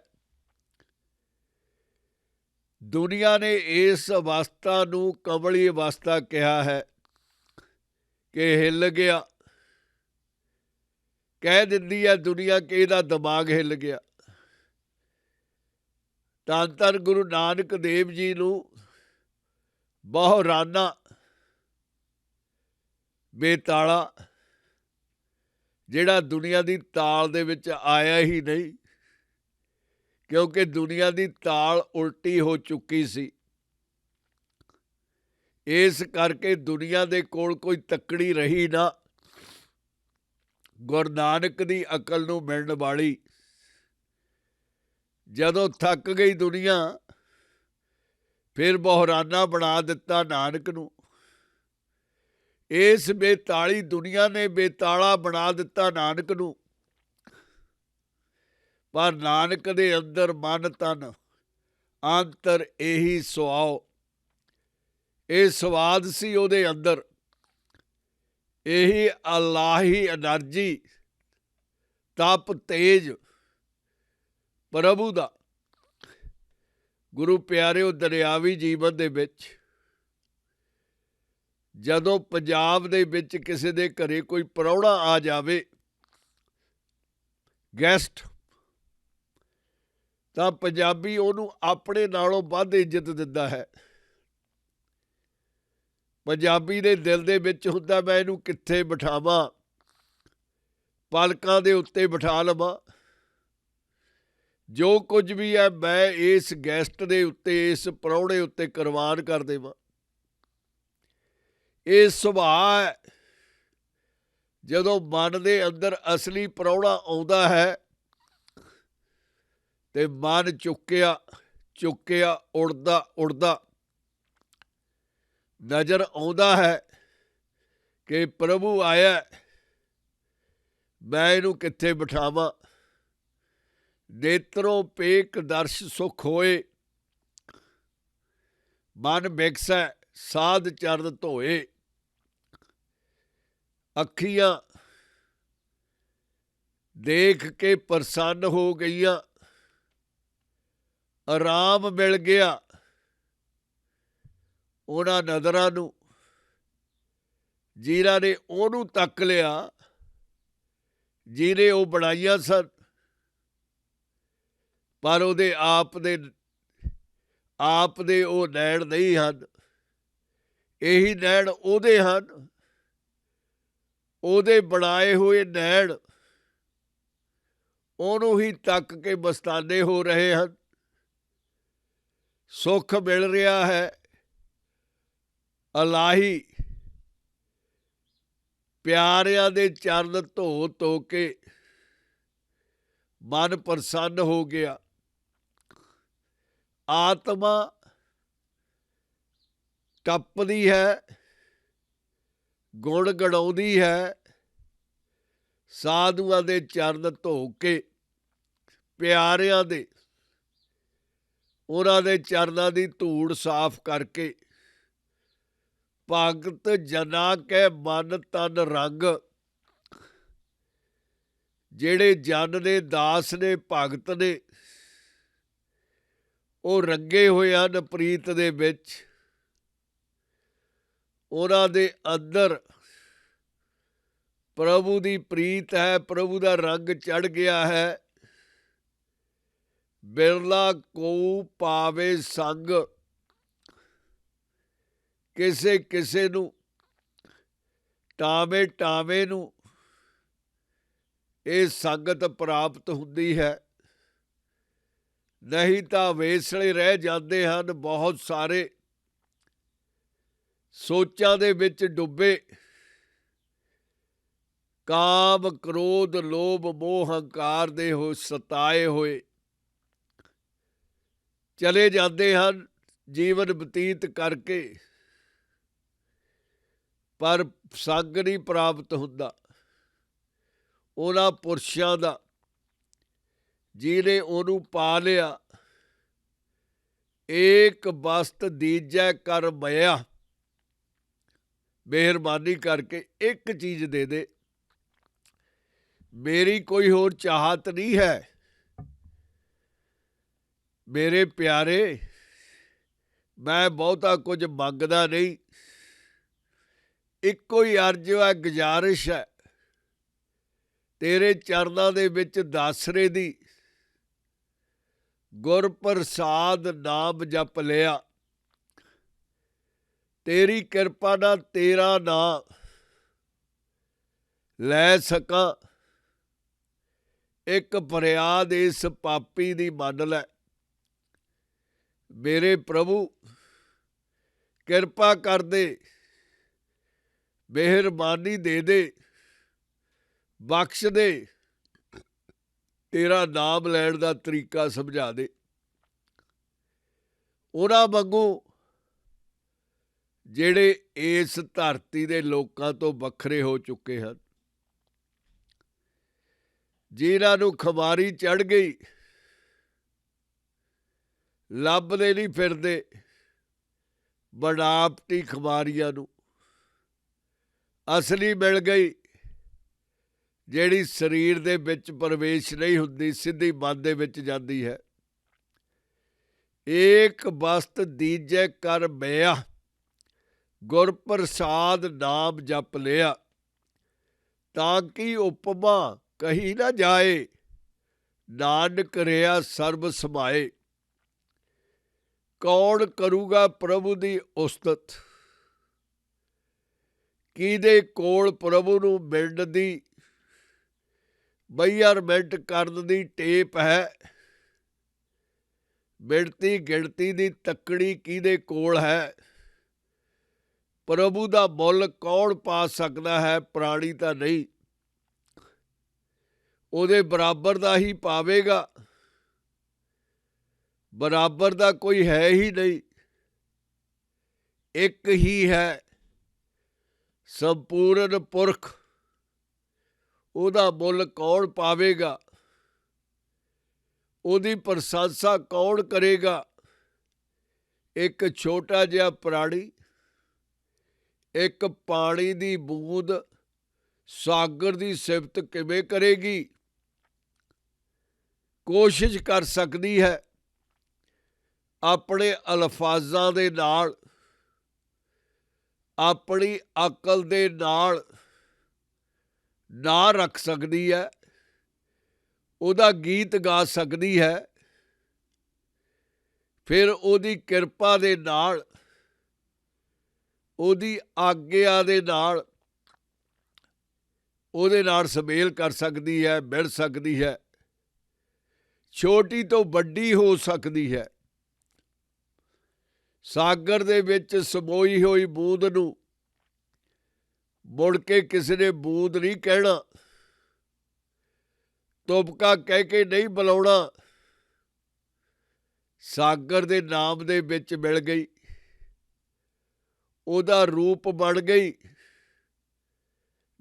ਦੁਨੀਆ ਨੇ ਇਸ ਅਵਸਥਾ ਨੂੰ ਕਮਲੀ ਅਵਸਥਾ ਕਿਹਾ ਹੈ ਕਿ ਹਿੱਲ ਗਿਆ। ਕਹਿ ਦਿੰਦੀ ਹੈ ਦੁਨੀਆ ਕਿ ਇਹਦਾ ਦਿਮਾਗ ਹਿੱਲ ਗਿਆ। ਧੰਨ ਧੰਨ ਗੁਰੂ ਨਾਨਕ ਦੇਵ ਜੀ ਨੂੰ ਬਹੁਰਾਨਾ ਬੇਤਾਲਾ, ਜਿਹੜਾ ਦੁਨੀਆ ਦੀ ਤਾਲ ਦੇ ਵਿੱਚ ਆਇਆ ਹੀ ਨਹੀਂ, ਕਿਉਂਕਿ ਦੁਨੀਆ ਦੀ ਤਾਲ ਉਲਟੀ ਹੋ ਚੁੱਕੀ ਸੀ। ਇਸ ਕਰਕੇ ਦੁਨੀਆ ਦੇ ਕੋਲ ਕੋਈ ਤੱਕੜੀ ਰਹੀ ਨਾ। ਗੁਰੂ ਨਾਨਕ ਦੀ ਅਕਲ ਨੂੰ ਮਿਲਣ ਵਾਲੀ ਜਦੋਂ ਥੱਕ ਗਈ ਦੁਨੀਆ, ਫਿਰ ਬਹੁਰਾਨਾ ਬਣਾ ਦਿੱਤਾ ਨਾਨਕ ਨੂੰ। ਇਸ ਬੇਤਾਲੀ ਦੁਨੀਆ ਨੇ ਬੇਤਾਲਾ ਬਣਾ ਦਿੱਤਾ ਨਾਨਕ ਨੂੰ। ਪਰ ਨਾਨਕ ਦੇ ਅੰਦਰ ਮਨ ਤਨ ਅੰਤਰ ਇਹੀ ਸੁਆਓ। ਇਹ ਸਵਾਦ ਸੀ ਉਹਦੇ ਅੰਦਰ। ਇਹੀ ਅਲਾਹੀ એનર્ਜੀ, ਤਪ ਤੇਜ ਪ੍ਰਭੂ ਦਾ। ਗੁਰੂ ਪਿਆਰਿਓ, ਦਰਿਆਵੀ ਜੀਵਨ ਦੇ ਵਿੱਚ ਜਦੋਂ ਪੰਜਾਬ ਦੇ ਵਿੱਚ ਕਿਸੇ ਦੇ ਘਰੇ ਕੋਈ ਪ੍ਰਾਹੁਣਾ ਆ ਜਾਵੇ, ਗੈਸਟ, ਤਾਂ ਪੰਜਾਬੀ ਉਹਨੂੰ ਆਪਣੇ ਨਾਲੋਂ ਵੱਧ ਇੱਜ਼ਤ ਦਿੰਦਾ ਹੈ। ਪੰਜਾਬੀ ਦੇ ਦਿਲ ਦੇ ਵਿੱਚ ਹੁੰਦਾ ਮੈਂ ਇਹਨੂੰ ਕਿੱਥੇ ਬਿਠਾਵਾਂ, ਪਲਕਾਂ ਦੇ ਉੱਤੇ ਬਿਠਾ ਲਵਾਂ। ਜੋ ਕੁਝ ਵੀ ਹੈ ਮੈਂ ਇਸ ਗੈਸਟ ਦੇ ਉੱਤੇ, ਇਸ ਪ੍ਰਾਹੁਣੇ ਉੱਤੇ ਕੁਰਬਾਨ ਕਰ ਦੇਵਾਂ। ਇਹ ਸੁਭਾਅ ਹੈ। ਜਦੋਂ ਮਨ ਦੇ ਅੰਦਰ ਅਸਲੀ ਪ੍ਰਾਹੁਣਾ ਆਉਂਦਾ ਹੈ ਤੇ ਮਨ ਚੁੱਕਿਆ ਚੁੱਕਿਆ, ਉੜਦਾ ਉੜਦਾ ਨਜ਼ਰ ਆਉਂਦਾ ਹੈ ਕਿ ਪ੍ਰਭੂ ਆਇਆ, ਮੈਂ ਇਹਨੂੰ ਕਿੱਥੇ ਬਿਠਾਵਾਂ। ਨੇਤਰੋਂ ਪੇਕ ਦਰਸ਼ ਸੁਖ ਹੋਏ, ਮਨ ਬਿਕਸੈ ਸਾਧ ਚਰਨ ਧੋਏ। ਅੱਖੀਆਂ ਦੇਖ ਕੇ ਪ੍ਰਸੰਨ ਹੋ ਗਈਆਂ, ਆਰਾਮ ਮਿਲ ਗਿਆ ਉਹਨਾਂ ਨਜ਼ਰਾਂ ਨੂੰ ਜਿਨ੍ਹਾਂ ਨੇ ਉਹਨੂੰ ਤੱਕ ਲਿਆ, ਜਿਹਨੇ ਉਹ ਬਣਾਈਆਂ ਸਨ। ਪਰ ਉਹਦੇ ਆਪ ਦੇ ਉਹ ਨੈਣ ਨਹੀਂ ਹਨ। ਇਹੀ ਨੈਣ ਉਹਦੇ ਹਨ। ਉਹਦੇ ਬਣਾਏ ਹੋਏ ਨੈਣ ਉਹਨੂੰ ਹੀ ਤੱਕ ਕੇ ਮਸਤਾਨੇ ਹੋ ਰਹੇ ਹਨ। ਸੁੱਖ ਮਿਲ ਰਿਹਾ ਹੈ ਅਲਾਹੀ। ਪਿਆਰਿਆਂ ਦੇ ਚਰਨ ਧੋ ਧੋ ਕੇ ਮਨ ਪ੍ਰਸੰਨ ਹੋ ਗਿਆ। ਆਤਮਾ ਟੱਪਦੀ ਹੈ, ਗੁਣ ਗਣਾਉਂਦੀ ਹੈ। ਸਾਧੂਆਂ ਦੇ ਚਰਨ ਧੋ ਕੇ, ਪਿਆਰਿਆਂ ਦੇ, ਉਹਨਾਂ ਦੇ ਚਰਨਾਂ ਦੀ ਧੂੜ ਸਾਫ਼ ਕਰਕੇ, ਭਗਤ ਜਨਾ ਕੈ ਮਨ ਤਨ ਰੰਗ, ਜਿਹੜੇ ਜਨ ਨੇ, ਦਾਸ ਨੇ, ਭਗਤ ਨੇ, ਉਹ ਰੰਗੇ ਹੋਏ ਹਨ ਪ੍ਰੀਤ ਦੇ ਵਿੱਚ। ਉਹਨਾਂ ਦੇ ਅੰਦਰ ਪ੍ਰਭੂ ਦੀ ਪ੍ਰੀਤ ਹੈ, ਪ੍ਰਭੂ ਦਾ ਰੰਗ ਚੜ੍ਹ ਗਿਆ ਹੈ। ਬਿਰਲਾ ਕੋ ਪਾਵੇ ਸੰਗ, ਕਿਸੇ ਕਿਸੇ ਨੂੰ, ਟਾਵੇਂ ਟਾਵੇਂ ਨੂੰ ਇਹ ਸੰਗਤ ਪ੍ਰਾਪਤ ਹੁੰਦੀ ਹੈ। ਨਹੀਂ ਤਾਂ ਵੇਸਲੇ ਰਹਿ ਜਾਂਦੇ ਹਨ ਬਹੁਤ ਸਾਰੇ, ਸੋਚਾਂ ਦੇ ਵਿੱਚ ਡੁੱਬੇ, ਕਾਮ ਕ੍ਰੋਧ ਲੋਭ ਮੋਹ ਹੰਕਾਰ ਦੇ ਹੋ ਸਤਾਏ ਹੋਏ ਚਲੇ ਜਾਂਦੇ ਹਨ ਜੀਵਨ ਬਤੀਤ ਕਰਕੇ, ਪਰ ਸੰਗ ਨਹੀਂ ਪ੍ਰਾਪਤ ਹੁੰਦਾ ਉਹਨਾਂ ਪੁਰਸ਼ਾਂ ਦਾ ਜਿਹਨੇ ਉਹਨੂੰ ਪਾ ਲਿਆ। ਏਕ ਬਸਤ ਦੀਜੈ ਕਰ ਮਇਆ, ਮਿਹਰਬਾਨੀ ਕਰਕੇ ਇੱਕ ਚੀਜ਼ ਦੇ ਦੇ, ਮੇਰੀ ਕੋਈ ਹੋਰ ਚਾਹਤ ਨਹੀਂ ਹੈ। ਮੇਰੇ ਪਿਆਰੇ, ਮੈਂ ਬਹੁਤਾ ਕੁਝ ਮੰਗਦਾ ਨਹੀਂ, ਇੱਕੋ ਹੀ ਅਰਜ਼ ਹੈ, ਗੁਜ਼ਾਰਿਸ਼ ਹੈ, ਤੇਰੇ ਚਰਨਾਂ ਦੇ ਵਿੱਚ ਦਾਸਰੇ ਦੀ ਗੁਰ ਪ੍ਰਸਾਦ ਨਾਮ ਜਪ ਲਿਆ। ਤੇਰੀ ਕਿਰਪਾ ਨਾਲ ਤੇਰਾ ਨਾਂ ਲੈ ਸਕਾਂ। ਇੱਕ ਫਰਿਆਦ ਇਸ ਪਾਪੀ ਦੀ ਮੰਨ ਲੈ। ਮੇਰੇ ਪ੍ਰਭੂ ਕਿਰਪਾ ਕਰ ਦੇ, ਮਿਹਰਬਾਨੀ ਦੇ ਦੇ, ਬਖਸ਼ ਦੇ, ਤੇਰਾ ਨਾਮ ਲੈਣ ਦਾ ਤਰੀਕਾ ਸਮਝਾ ਦੇ। ਉਹਨਾਂ ਵਾਂਗੂ ਜਿਹੜੇ ਇਸ ਧਰਤੀ ਦੇ ਲੋਕਾਂ ਤੋਂ ਵੱਖਰੇ ਹੋ ਚੁੱਕੇ ਹਨ, ਜਿਨ੍ਹਾਂ ਨੂੰ ਖੁਮਾਰੀ ਚੜ੍ਹ ਗਈ, ਲੱਭਦੇ ਨਹੀਂ ਫਿਰਦੇ ਬਣਾਵਟੀ ਖੁਮਾਰੀਆਂ ਨੂੰ, ਅਸਲੀ ਮਿਲ ਗਈ ਜਿਹੜੀ ਸਰੀਰ ਦੇ ਵਿੱਚ ਪ੍ਰਵੇਸ਼ ਨਹੀਂ ਹੁੰਦੀ, ਸਿੱਧੀ ਮਨ ਦੇ ਵਿੱਚ ਜਾਂਦੀ ਹੈ। ਏਕ ਬਸਤ ਦੀਜੈ ਕਰ ਮਇਆ, ਗੁਰ ਪ੍ਰਸਾਦ ਨਾਮ ਜਪ ਲਿਆ। ਤਾਂ ਕਿ ਉਪਮਾ ਕਹੀ ਨਾ ਜਾਏ, ਨਾਨਕ ਰਿਹਾ ਸਰਬ ਸਮਾਏ। ਕੌਣ ਕਰੂਗਾ ਪ੍ਰਭੂ ਦੀ ਉਸਤਤ, ਕਿਹਦੇ ਕੋਲ ਪ੍ਰਭੂ ਨੂੰ ਮਿਲਣ ਦੀ ਮੇਜ਼ਰਮੈਂਟ ਕਰਨ ਦੀ ਟੇਪ ਹੈ। ਮਿਣਤੀ ਗਿਣਤੀ ਦੀ ਤੱਕੜੀ ਕਿਹਦੇ ਕੋਲ ਹੈ। ਪ੍ਰਭੂ ਦਾ ਮੁੱਲ ਕੌਣ ਪਾ ਸਕਦਾ ਹੈ, ਪ੍ਰਾਣੀ ਤਾਂ ਨਹੀਂ। ਉਹਦੇ ਬਰਾਬਰ ਦਾ ਹੀ ਪਾਵੇਗਾ, ਬਰਾਬਰ ਦਾ ਕੋਈ ਹੈ ਹੀ ਨਹੀਂ, ਇੱਕ ਹੀ ਹੈ ਸੰਪੂਰਨ ਪੁਰਖ। ਉਹਦਾ ਮੁੱਲ ਕੌਣ ਪਾਵੇਗਾ, ਉਹਦੀ ਪ੍ਰਸ਼ੰਸਾ ਕੌਣ ਕਰੇਗਾ। ਇੱਕ ਛੋਟਾ ਜਿਹਾ ਪ੍ਰਾਣੀ, ਇੱਕ ਪਾਣੀ ਦੀ ਬੂੰਦ ਸਾਗਰ ਦੀ ਸਿਫਤ ਕਿਵੇਂ ਕਰੇਗੀ। ਕੋਸ਼ਿਸ਼ ਕਰ ਸਕਦੀ ਹੈ ਆਪਣੇ ਅਲਫਾਜ਼ਾਂ ਦੇ ਨਾਲ, ਆਪਣੀ ਅਕਲ ਦੇ ਨਾਲ ਨਾ ਰੱਖ ਸਕਦੀ ਹੈ, ਉਹਦਾ ਗੀਤ ਗਾ ਸਕਦੀ ਹੈ। ਫਿਰ ਉਹਦੀ ਕਿਰਪਾ ਦੇ ਨਾਲ, ਉਹਦੀ ਆਗਿਆ ਦੇ ਨਾਲ, ਉਹਦੇ ਨਾਲ ਸੁਮੇਲ ਕਰ ਸਕਦੀ ਹੈ, ਮਿਲ ਸਕਦੀ ਹੈ, ਛੋਟੀ ਤੋਂ ਵੱਡੀ ਹੋ ਸਕਦੀ ਹੈ। ਸਾਗਰ ਦੇ ਵਿੱਚ ਸਮੋਈ ਹੋਈ ਬੂੰਦ ਨੂੰ ਮੁੜ ਕੇ ਕਿਸੇ ਨੇ ਬੂੰਦ ਨਹੀਂ ਕਹਿਣਾ, ਤੁਪਕਾ ਕਹਿ ਕੇ ਨਹੀਂ ਬੁਲਾਉਣਾ। ਸਾਗਰ ਦੇ ਨਾਮ ਦੇ ਵਿੱਚ ਮਿਲ ਗਈ, ਉਹਦਾ ਰੂਪ ਬਣ ਗਈ।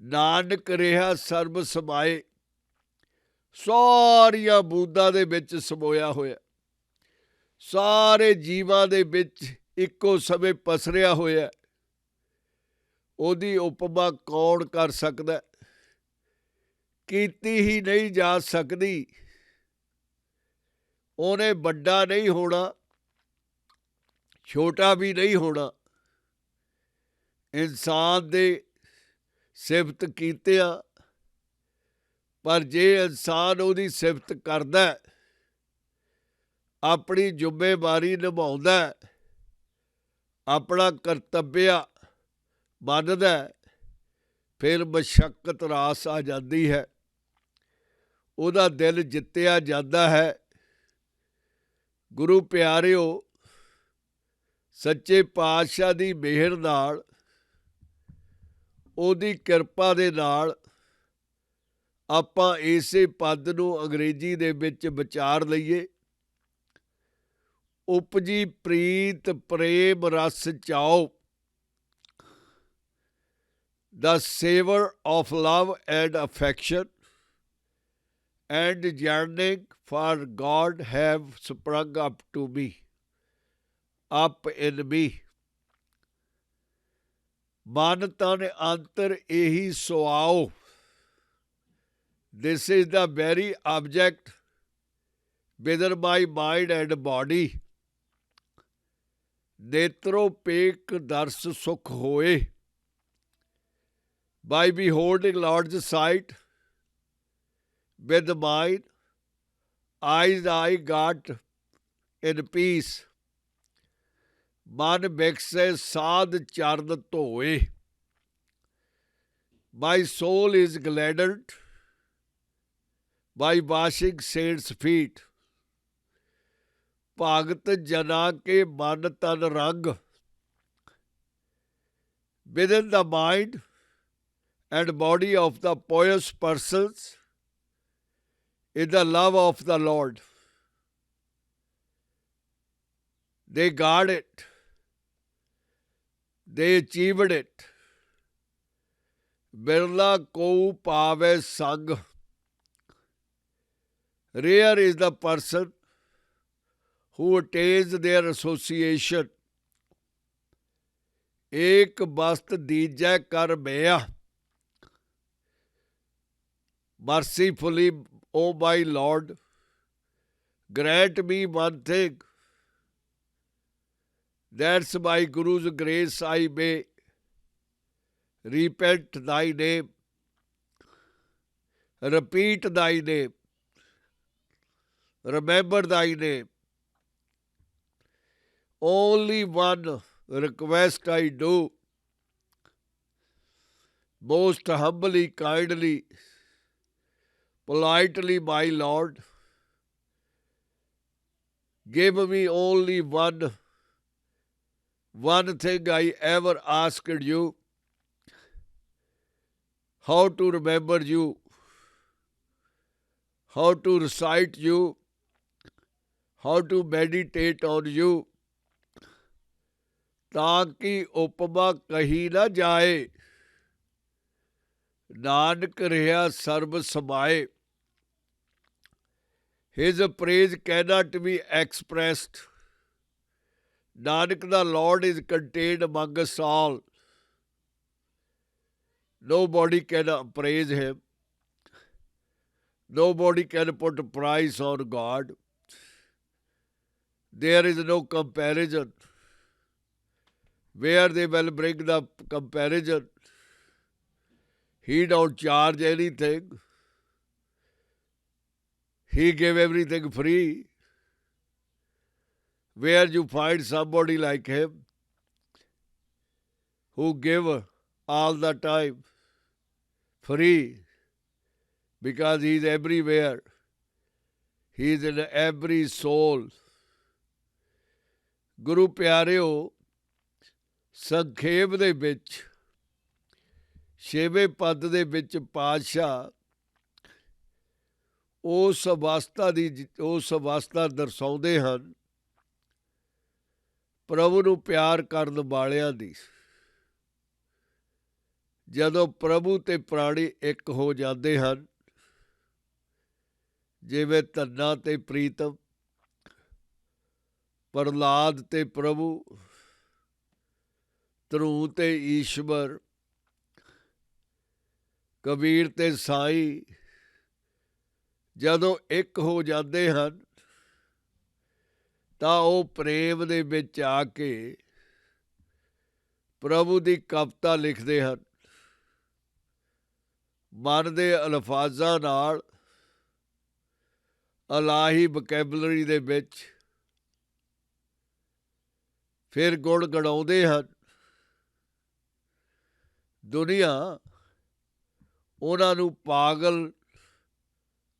ਨਾਨਕ ਰਿਹਾ ਸਰਬ ਸਮਾਏ, ਸਾਰੀਆਂ ਬੂੰਦਾਂ ਦੇ ਵਿੱਚ ਸਮੋਇਆ ਹੋਇਆ, ਸਾਰੇ ਜੀਵਾਂ ਦੇ ਵਿੱਚ ਇੱਕੋ ਸਮੇਂ ਪਸਰਿਆ ਹੋਇਆ। ਉਹਦੀ ਉਪਮਾ ਕੌਣ ਕਰ ਸਕਦਾ। ਕੀਤੀ ਹੀ ਨਹੀਂ ਜਾ ਸਕਦੀ। ਉਹਨੇ ਵੱਡਾ ਨਹੀਂ ਹੋਣਾ, ਛੋਟਾ ਵੀ ਨਹੀਂ ਹੋਣਾ। ਇਨਸਾਨ ਦੇ ਸਿਫਤ ਕੀਤਿਆਂ, ਪਰ ਜੇ ਇਨਸਾਨ ਉਹਦੀ ਸਿਫਤ ਕਰਦਾ, ਆਪਣੀ ਜ਼ਿੰਮੇਵਾਰੀ ਨਿਭਾਉਂਦਾ, ਆਪਣਾ ਕਰਤੱਵਿਆ ਮੰਨਦਾ, ਫਿਰ ਮਸ਼ੱਕਤ ਰਾਸ ਆ ਜਾਂਦੀ ਹੈ। ਉਹਦਾ ਦਿਲ ਜਿੱਤਿਆ ਜਾਂਦਾ ਹੈ। ਗੁਰੂ ਪਿਆਰਿਓ, ਸੱਚੇ ਪਾਤਸ਼ਾਹ ਦੀ ਮਿਹਰ ਨਾਲ, ਉਹਦੀ ਕਿਰਪਾ ਦੇ ਨਾਲ ਆਪਾਂ ਇਸੇ ਪਦ ਨੂੰ ਅੰਗਰੇਜ਼ੀ ਦੇ ਵਿੱਚ ਵਿਚਾਰ ਲਈਏ। ਉਪਜੀ ਪ੍ਰੀਤ ਪ੍ਰੇਮ ਰਸ ਚਾਓ, the savor of love and affection and yearning for God have sprung up to me, up in me. ਮਨ ਤਨ ਅੰਤਰ ਇਹੀ ਸੁਆਓ। This is the very object within my mind and body. ਨੇਤਰੋ ਪੇਕ ਦਰਸ ਸੁਖ ਹੋਏ। By beholding Lord's sight with mine eyes I got in peace. ਮਨ ਬਿਕਸੇ ਸਾਧ ਚਰਨ ਧੋਏ। My soul is gladdened by washing saints' feet. ਭਗਤ ਜਨਾ ਕੇ ਮਨ ਤਨ ਰੰਗ। Within the mind and body of the pious persons is the love of the Lord. They guard it. They achieved it. Birla ko pave sang. Rare is the person who attains their association. एक बस्त दीजै कर मेया. Mercifully, O my Lord, grant me one thing, that's my Guru's grace I may repent thy name, repeat thy name, remember thy name. Only one request I do, most humbly, kindly, politely, my Lord, give me only one thing I ever asked you, how to remember you, how to recite you, how to meditate on you, ताकि उपमा कही न जाए, नानक रहा SERB समाए. His praise cannot be expressed. Nanak, the Lord is contained among us all. Nobody can praise him. Nobody can put a price on God. There is no comparison. Where they will bring the comparison? He don't charge anything. He gave everything free. Where you find somebody like him who give all the time free, because he is everywhere. He is in every soul. ਗੁਰੂ ਪਿਆਰਿਓ, ਸੰਖੇਪ ਦੇ ਵਿੱਚ 6ਵੇਂ ਪਦ ਦੇ ਵਿੱਚ ਪਾਤਸ਼ਾਹ ਉਸ ਅਵਸਥਾ ਦਰਸਾਉਂਦੇ ਹਨ ਪ੍ਰਭੂ ਨੂੰ ਪਿਆਰ ਕਰਨ ਵਾਲਿਆਂ ਦੀ। ਜਦੋਂ ਪ੍ਰਭੂ ਤੇ ਪ੍ਰਾਣੀ ਇੱਕ ਹੋ ਜਾਂਦੇ ਹਨ, ਜਿਵੇਂ ਧੰਨਾ ਤੇ ਪ੍ਰੀਤਮ, ਪ੍ਰਹਲਾਦ ਤੇ ਪ੍ਰਭੂ, ਧਰੂ ਤੇ ਈਸ਼ਵਰ, ਕਬੀਰ ਤੇ ਸਾਈਂ, ਜਦੋਂ ਇੱਕ ਹੋ ਜਾਂਦੇ ਹਨ ਤਾਂ ਉਹ ਪ੍ਰੇਮ ਦੇ ਵਿੱਚ ਆ ਕੇ ਪ੍ਰਭੂ ਦੀ ਕਵਿਤਾ ਲਿਖਦੇ ਹਨ। ਮਨ ਦੇ ਅਲਫਾਜ਼ਾਂ ਨਾਲ, ਇਲਾਹੀ ਵਕੈਬਲਰੀ ਦੇ ਵਿੱਚ ਫਿਰ ਗੁਣ ਗਣਾਉਂਦੇ ਹਨ। ਦੁਨੀਆ ਉਹਨਾਂ ਨੂੰ ਪਾਗਲ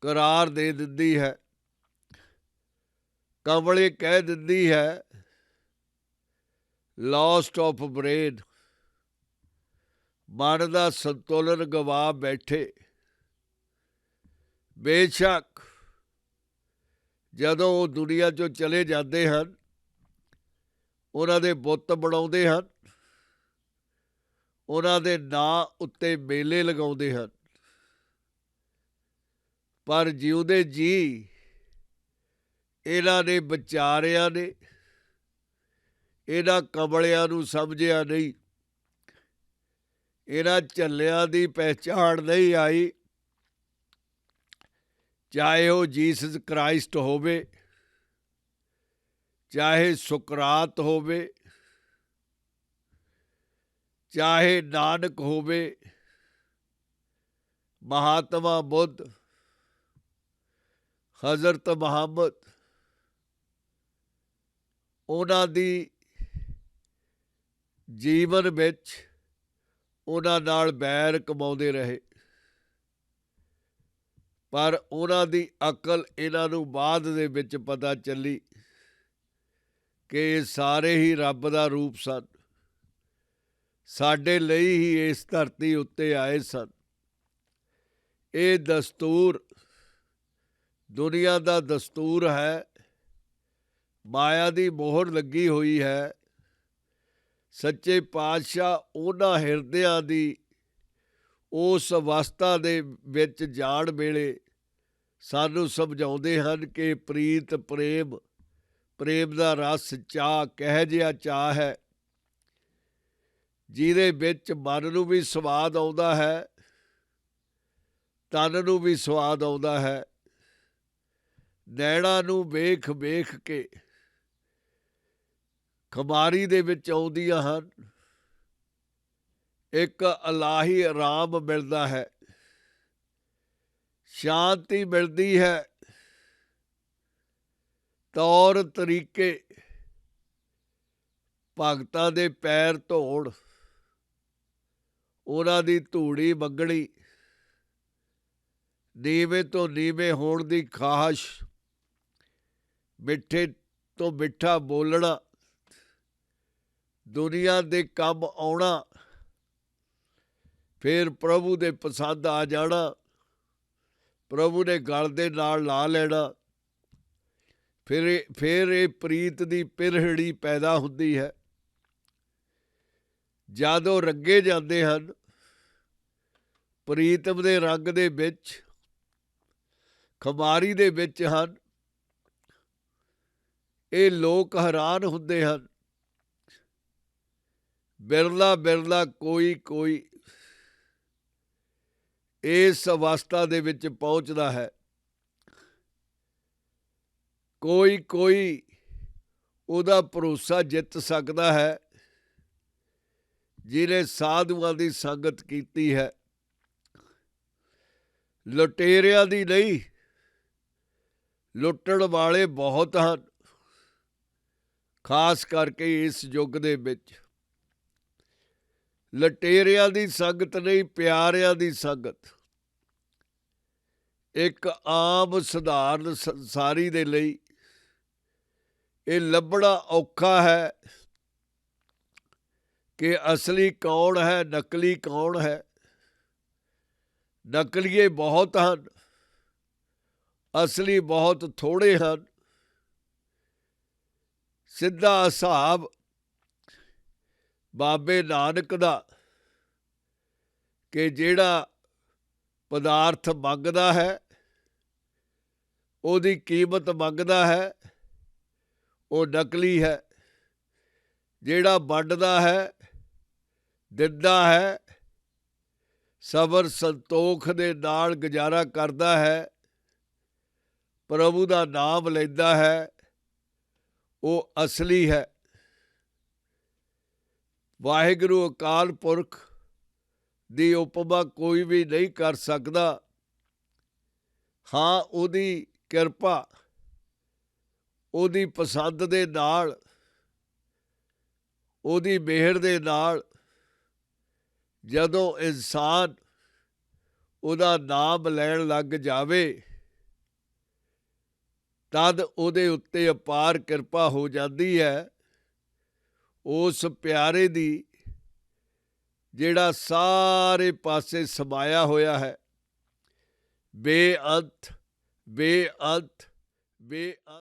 ਕਰਾਰ ਦੇ ਦਿੰਦੀ ਹੈ, ਕਮਲੇ ਕਹਿ ਦਿੰਦੀ ਹੈ, ਲੌਸਟ ਆਫ ਬ੍ਰੇਨ, ਮਨ ਦਾ ਸੰਤੁਲਨ ਗਵਾ ਬੈਠੇ। ਬੇਸ਼ੱਕ ਜਦੋਂ ਉਹ ਦੁਨੀਆ 'ਚੋਂ ਚਲੇ ਜਾਂਦੇ ਹਨ, ਉਹਨਾਂ ਦੇ ਬੁੱਤ ਬਣਾਉਂਦੇ ਹਨ, ਉਹਨਾਂ ਦੇ ਨਾਂ ਉੱਤੇ ਮੇਲੇ ਲਗਾਉਂਦੇ ਹਨ, ਪਰ ਜਿਉਂਦੇ ਜੀ ਇਹਨਾਂ ਨੇ ਵਿਚਾਰਿਆਂ ਨੇ ਇਹਨਾਂ ਕਮਲਿਆਂ ਨੂੰ ਸਮਝਿਆ ਨਹੀਂ। ਇਹਨਾਂ ਝੱਲਿਆਂ ਦੀ ਪਹਿਚਾਣ ਨਹੀਂ ਆਈ, ਚਾਹੇ ਉਹ ਜੀਸਸ ਕ੍ਰਾਈਸਟ ਹੋਵੇ, ਚਾਹੇ ਸੁਕਰਾਤ ਹੋਵੇ, ਚਾਹੇ ਨਾਨਕ ਹੋਵੇ, ਮਹਾਤਮਾ ਬੁੱਧ, ਹਜ਼ਰਤ ਮੁਹੰਮਦ। ਉਹਨਾਂ ਦੀ ਜੀਵਨ ਵਿੱਚ ਉਹਨਾਂ ਨਾਲ ਬੈਰ ਕਮਾਉਂਦੇ ਰਹੇ, ਪਰ ਉਹਨਾਂ ਦੀ ਅਕਲ ਇਹਨਾਂ ਨੂੰ ਬਾਅਦ ਦੇ ਵਿੱਚ ਪਤਾ ਚੱਲੀ ਕਿ ਇਹ ਸਾਰੇ ਹੀ ਰੱਬ ਦਾ ਰੂਪ ਸਨ, ਸਾਡੇ ਲਈ ਹੀ ਇਸ ਧਰਤੀ ਉੱਤੇ ਆਏ ਸਨ। ਇਹ ਦਸਤੂਰ ਦੁਨੀਆ ਦਾ ਦਸਤੂਰ ਹੈ, ਮਾਇਆ ਦੀ ਮੋਹਰ ਲੱਗੀ ਹੋਈ ਹੈ। ਸੱਚੇ ਪਾਤਸ਼ਾਹ ਉਹਨਾਂ ਹਿਰਦਿਆਂ ਦੀ ਉਸ ਅਵਸਥਾ ਦੇ ਵਿੱਚ ਜਾਣ ਵੇਲੇ ਸਾਨੂੰ ਸਮਝਾਉਂਦੇ ਹਨ ਕਿ ਪ੍ਰੀਤ ਪ੍ਰੇਮ, ਪ੍ਰੇਮ ਦਾ ਰਸ ਚਾਹ ਕਿਹੋ ਜਿਹਾ ਚਾਹ ਹੈ, ਜਿਹਦੇ ਵਿੱਚ ਮਨ ਨੂੰ ਵੀ ਸਵਾਦ ਆਉਂਦਾ ਹੈ, ਤਨ ਨੂੰ ਵੀ ਸਵਾਦ ਆਉਂਦਾ ਹੈ। ਨੈਣਾਂ ਨੂੰ ਵੇਖ ਵੇਖ ਕੇ ਖੁਮਾਰੀ ਦੇ ਵਿੱਚ ਆਉਂਦੀਆਂ ਹਨ। ਇੱਕ ਇਲਾਹੀ ਆਰਾਮ ਮਿਲਦਾ ਹੈ, ਸ਼ਾਂਤੀ ਮਿਲਦੀ ਹੈ, ਤੌਰ ਤਰੀਕੇ ਭਗਤਾਂ ਦੇ ਪੈਰ ਧੋਣ, ਉਹਨਾਂ ਦੀ ਧੂੜੀ ਮੰਗਣੀ, ਨੀਵੇਂ ਤੋਂ ਨੀਵੇਂ ਹੋਣ ਦੀ ਖਾਹਸ਼, ਮਿੱਠੇ ਤੋਂ ਮਿੱਠਾ ਬੋਲਣਾ, ਦੁਨੀਆ ਦੇ ਕੰਮ ਆਉਣਾ, ਫਿਰ ਪ੍ਰਭੂ ਦੇ ਪਸੰਦ ਆ ਜਾਣਾ, ਪ੍ਰਭੂ ਨੇ ਗਲ ਦੇ ਨਾਲ ਲਾ ਲੈਣਾ। ਫਿਰ ਇਹ ਪ੍ਰੀਤ ਦੀ ਪਿਰਹੜੀ ਪੈਦਾ ਹੁੰਦੀ ਹੈ। ਜਦੋਂ ਰੰਗੇ ਜਾਂਦੇ ਹਨ ਪ੍ਰੀਤਮ ਦੇ ਰੰਗ ਦੇ ਵਿੱਚ, ਖੁਮਾਰੀ ਦੇ ਵਿੱਚ ਹਨ, ਇਹ ਲੋਕ ਹੈਰਾਨ ਹੁੰਦੇ ਹਨ। ਬਿਰਲਾ ਬਿਰਲਾ ਕੋਈ ਕੋਈ ਇਸ ਅਵਸਥਾ ਦੇ ਵਿੱਚ ਪਹੁੰਚਦਾ ਹੈ, ਕੋਈ ਕੋਈ ਉਹਦਾ ਭਰੋਸਾ ਜਿੱਤ ਸਕਦਾ ਹੈ ਜਿਹਨੇ ਸਾਧੂਆਂ ਦੀ ਸੰਗਤ ਕੀਤੀ ਹੈ, ਲੁਟੇਰਿਆਂ ਦੀ ਨਹੀਂ। ਲੁੱਟਣ ਵਾਲੇ ਬਹੁਤ ਹਨ, ਖਾਸ ਕਰਕੇ ਇਸ ਯੁੱਗ ਦੇ ਵਿੱਚ। ਲੁਟੇਰਿਆਂ ਦੀ ਸੰਗਤ ਨਹੀਂ, ਪਿਆਰਿਆਂ ਦੀ ਸੰਗਤ। ਇੱਕ ਆਮ ਸਧਾਰਨ ਸੰਸਾਰੀ ਦੇ ਲਈ ਇਹ ਲੱਭਣਾ ਔਖਾ ਹੈ ਕਿ ਅਸਲੀ ਕੌਣ ਹੈ, ਨਕਲੀ ਕੌਣ ਹੈ। ਨਕਲੀਏ ਬਹੁਤ ਹਨ, ਅਸਲੀ ਬਹੁਤ ਥੋੜ੍ਹੇ ਹਨ। ਸਿੱਧਾ ਹਿਸਾਬ ਬਾਬੇ ਨਾਨਕ ਦਾ ਕਿ ਜਿਹੜਾ ਪਦਾਰਥ ਮੰਗਦਾ ਹੈ, ਉਹਦੀ ਕੀਮਤ ਮੰਗਦਾ ਹੈ, ਉਹ ਨਕਲੀ ਹੈ। ਜਿਹੜਾ ਵੰਡਦਾ ਹੈ, ਦਿੰਦਾ ਹੈ, ਸਬਰ ਸੰਤੋਖ ਦੇ ਨਾਲ ਗੁਜ਼ਾਰਾ ਕਰਦਾ ਹੈ, ਪ੍ਰਭੂ ਦਾ ਨਾਮ ਲੈਂਦਾ ਹੈ ਉਹ ਅਸਲੀ ਹੈ। ਵਾਹਿਗੁਰੂ ਅਕਾਲ ਪੁਰਖ ਦੀ ਉਪਮਾ ਕੋਈ ਵੀ ਨਹੀਂ ਕਰ ਸਕਦਾ। ਹਾਂ, ਉਹਦੀ ਕਿਰਪਾ, ਉਹਦੀ ਪਸੰਦ ਦੇ ਨਾਲ, ਉਹਦੀ ਮਿਹਰ ਦੇ ਨਾਲ ਜਦੋਂ ਇਨਸਾਨ ਉਹਦਾ ਨਾਮ ਲੈਣ ਲੱਗ ਜਾਵੇ ਤਦ ਉਹਦੇ ਉੱਤੇ ਅਪਾਰ ਕਿਰਪਾ ਹੋ ਜਾਂਦੀ ਹੈ। ਉਸ ਪਿਆਰੇ ਦੀ ਜਿਹੜਾ ਸਾਰੇ ਪਾਸੇ ਸਮਾਇਆ ਹੋਇਆ ਹੈ, ਬੇਅੰਤ ਬੇਅੰਤ ਬੇਅੰਤ।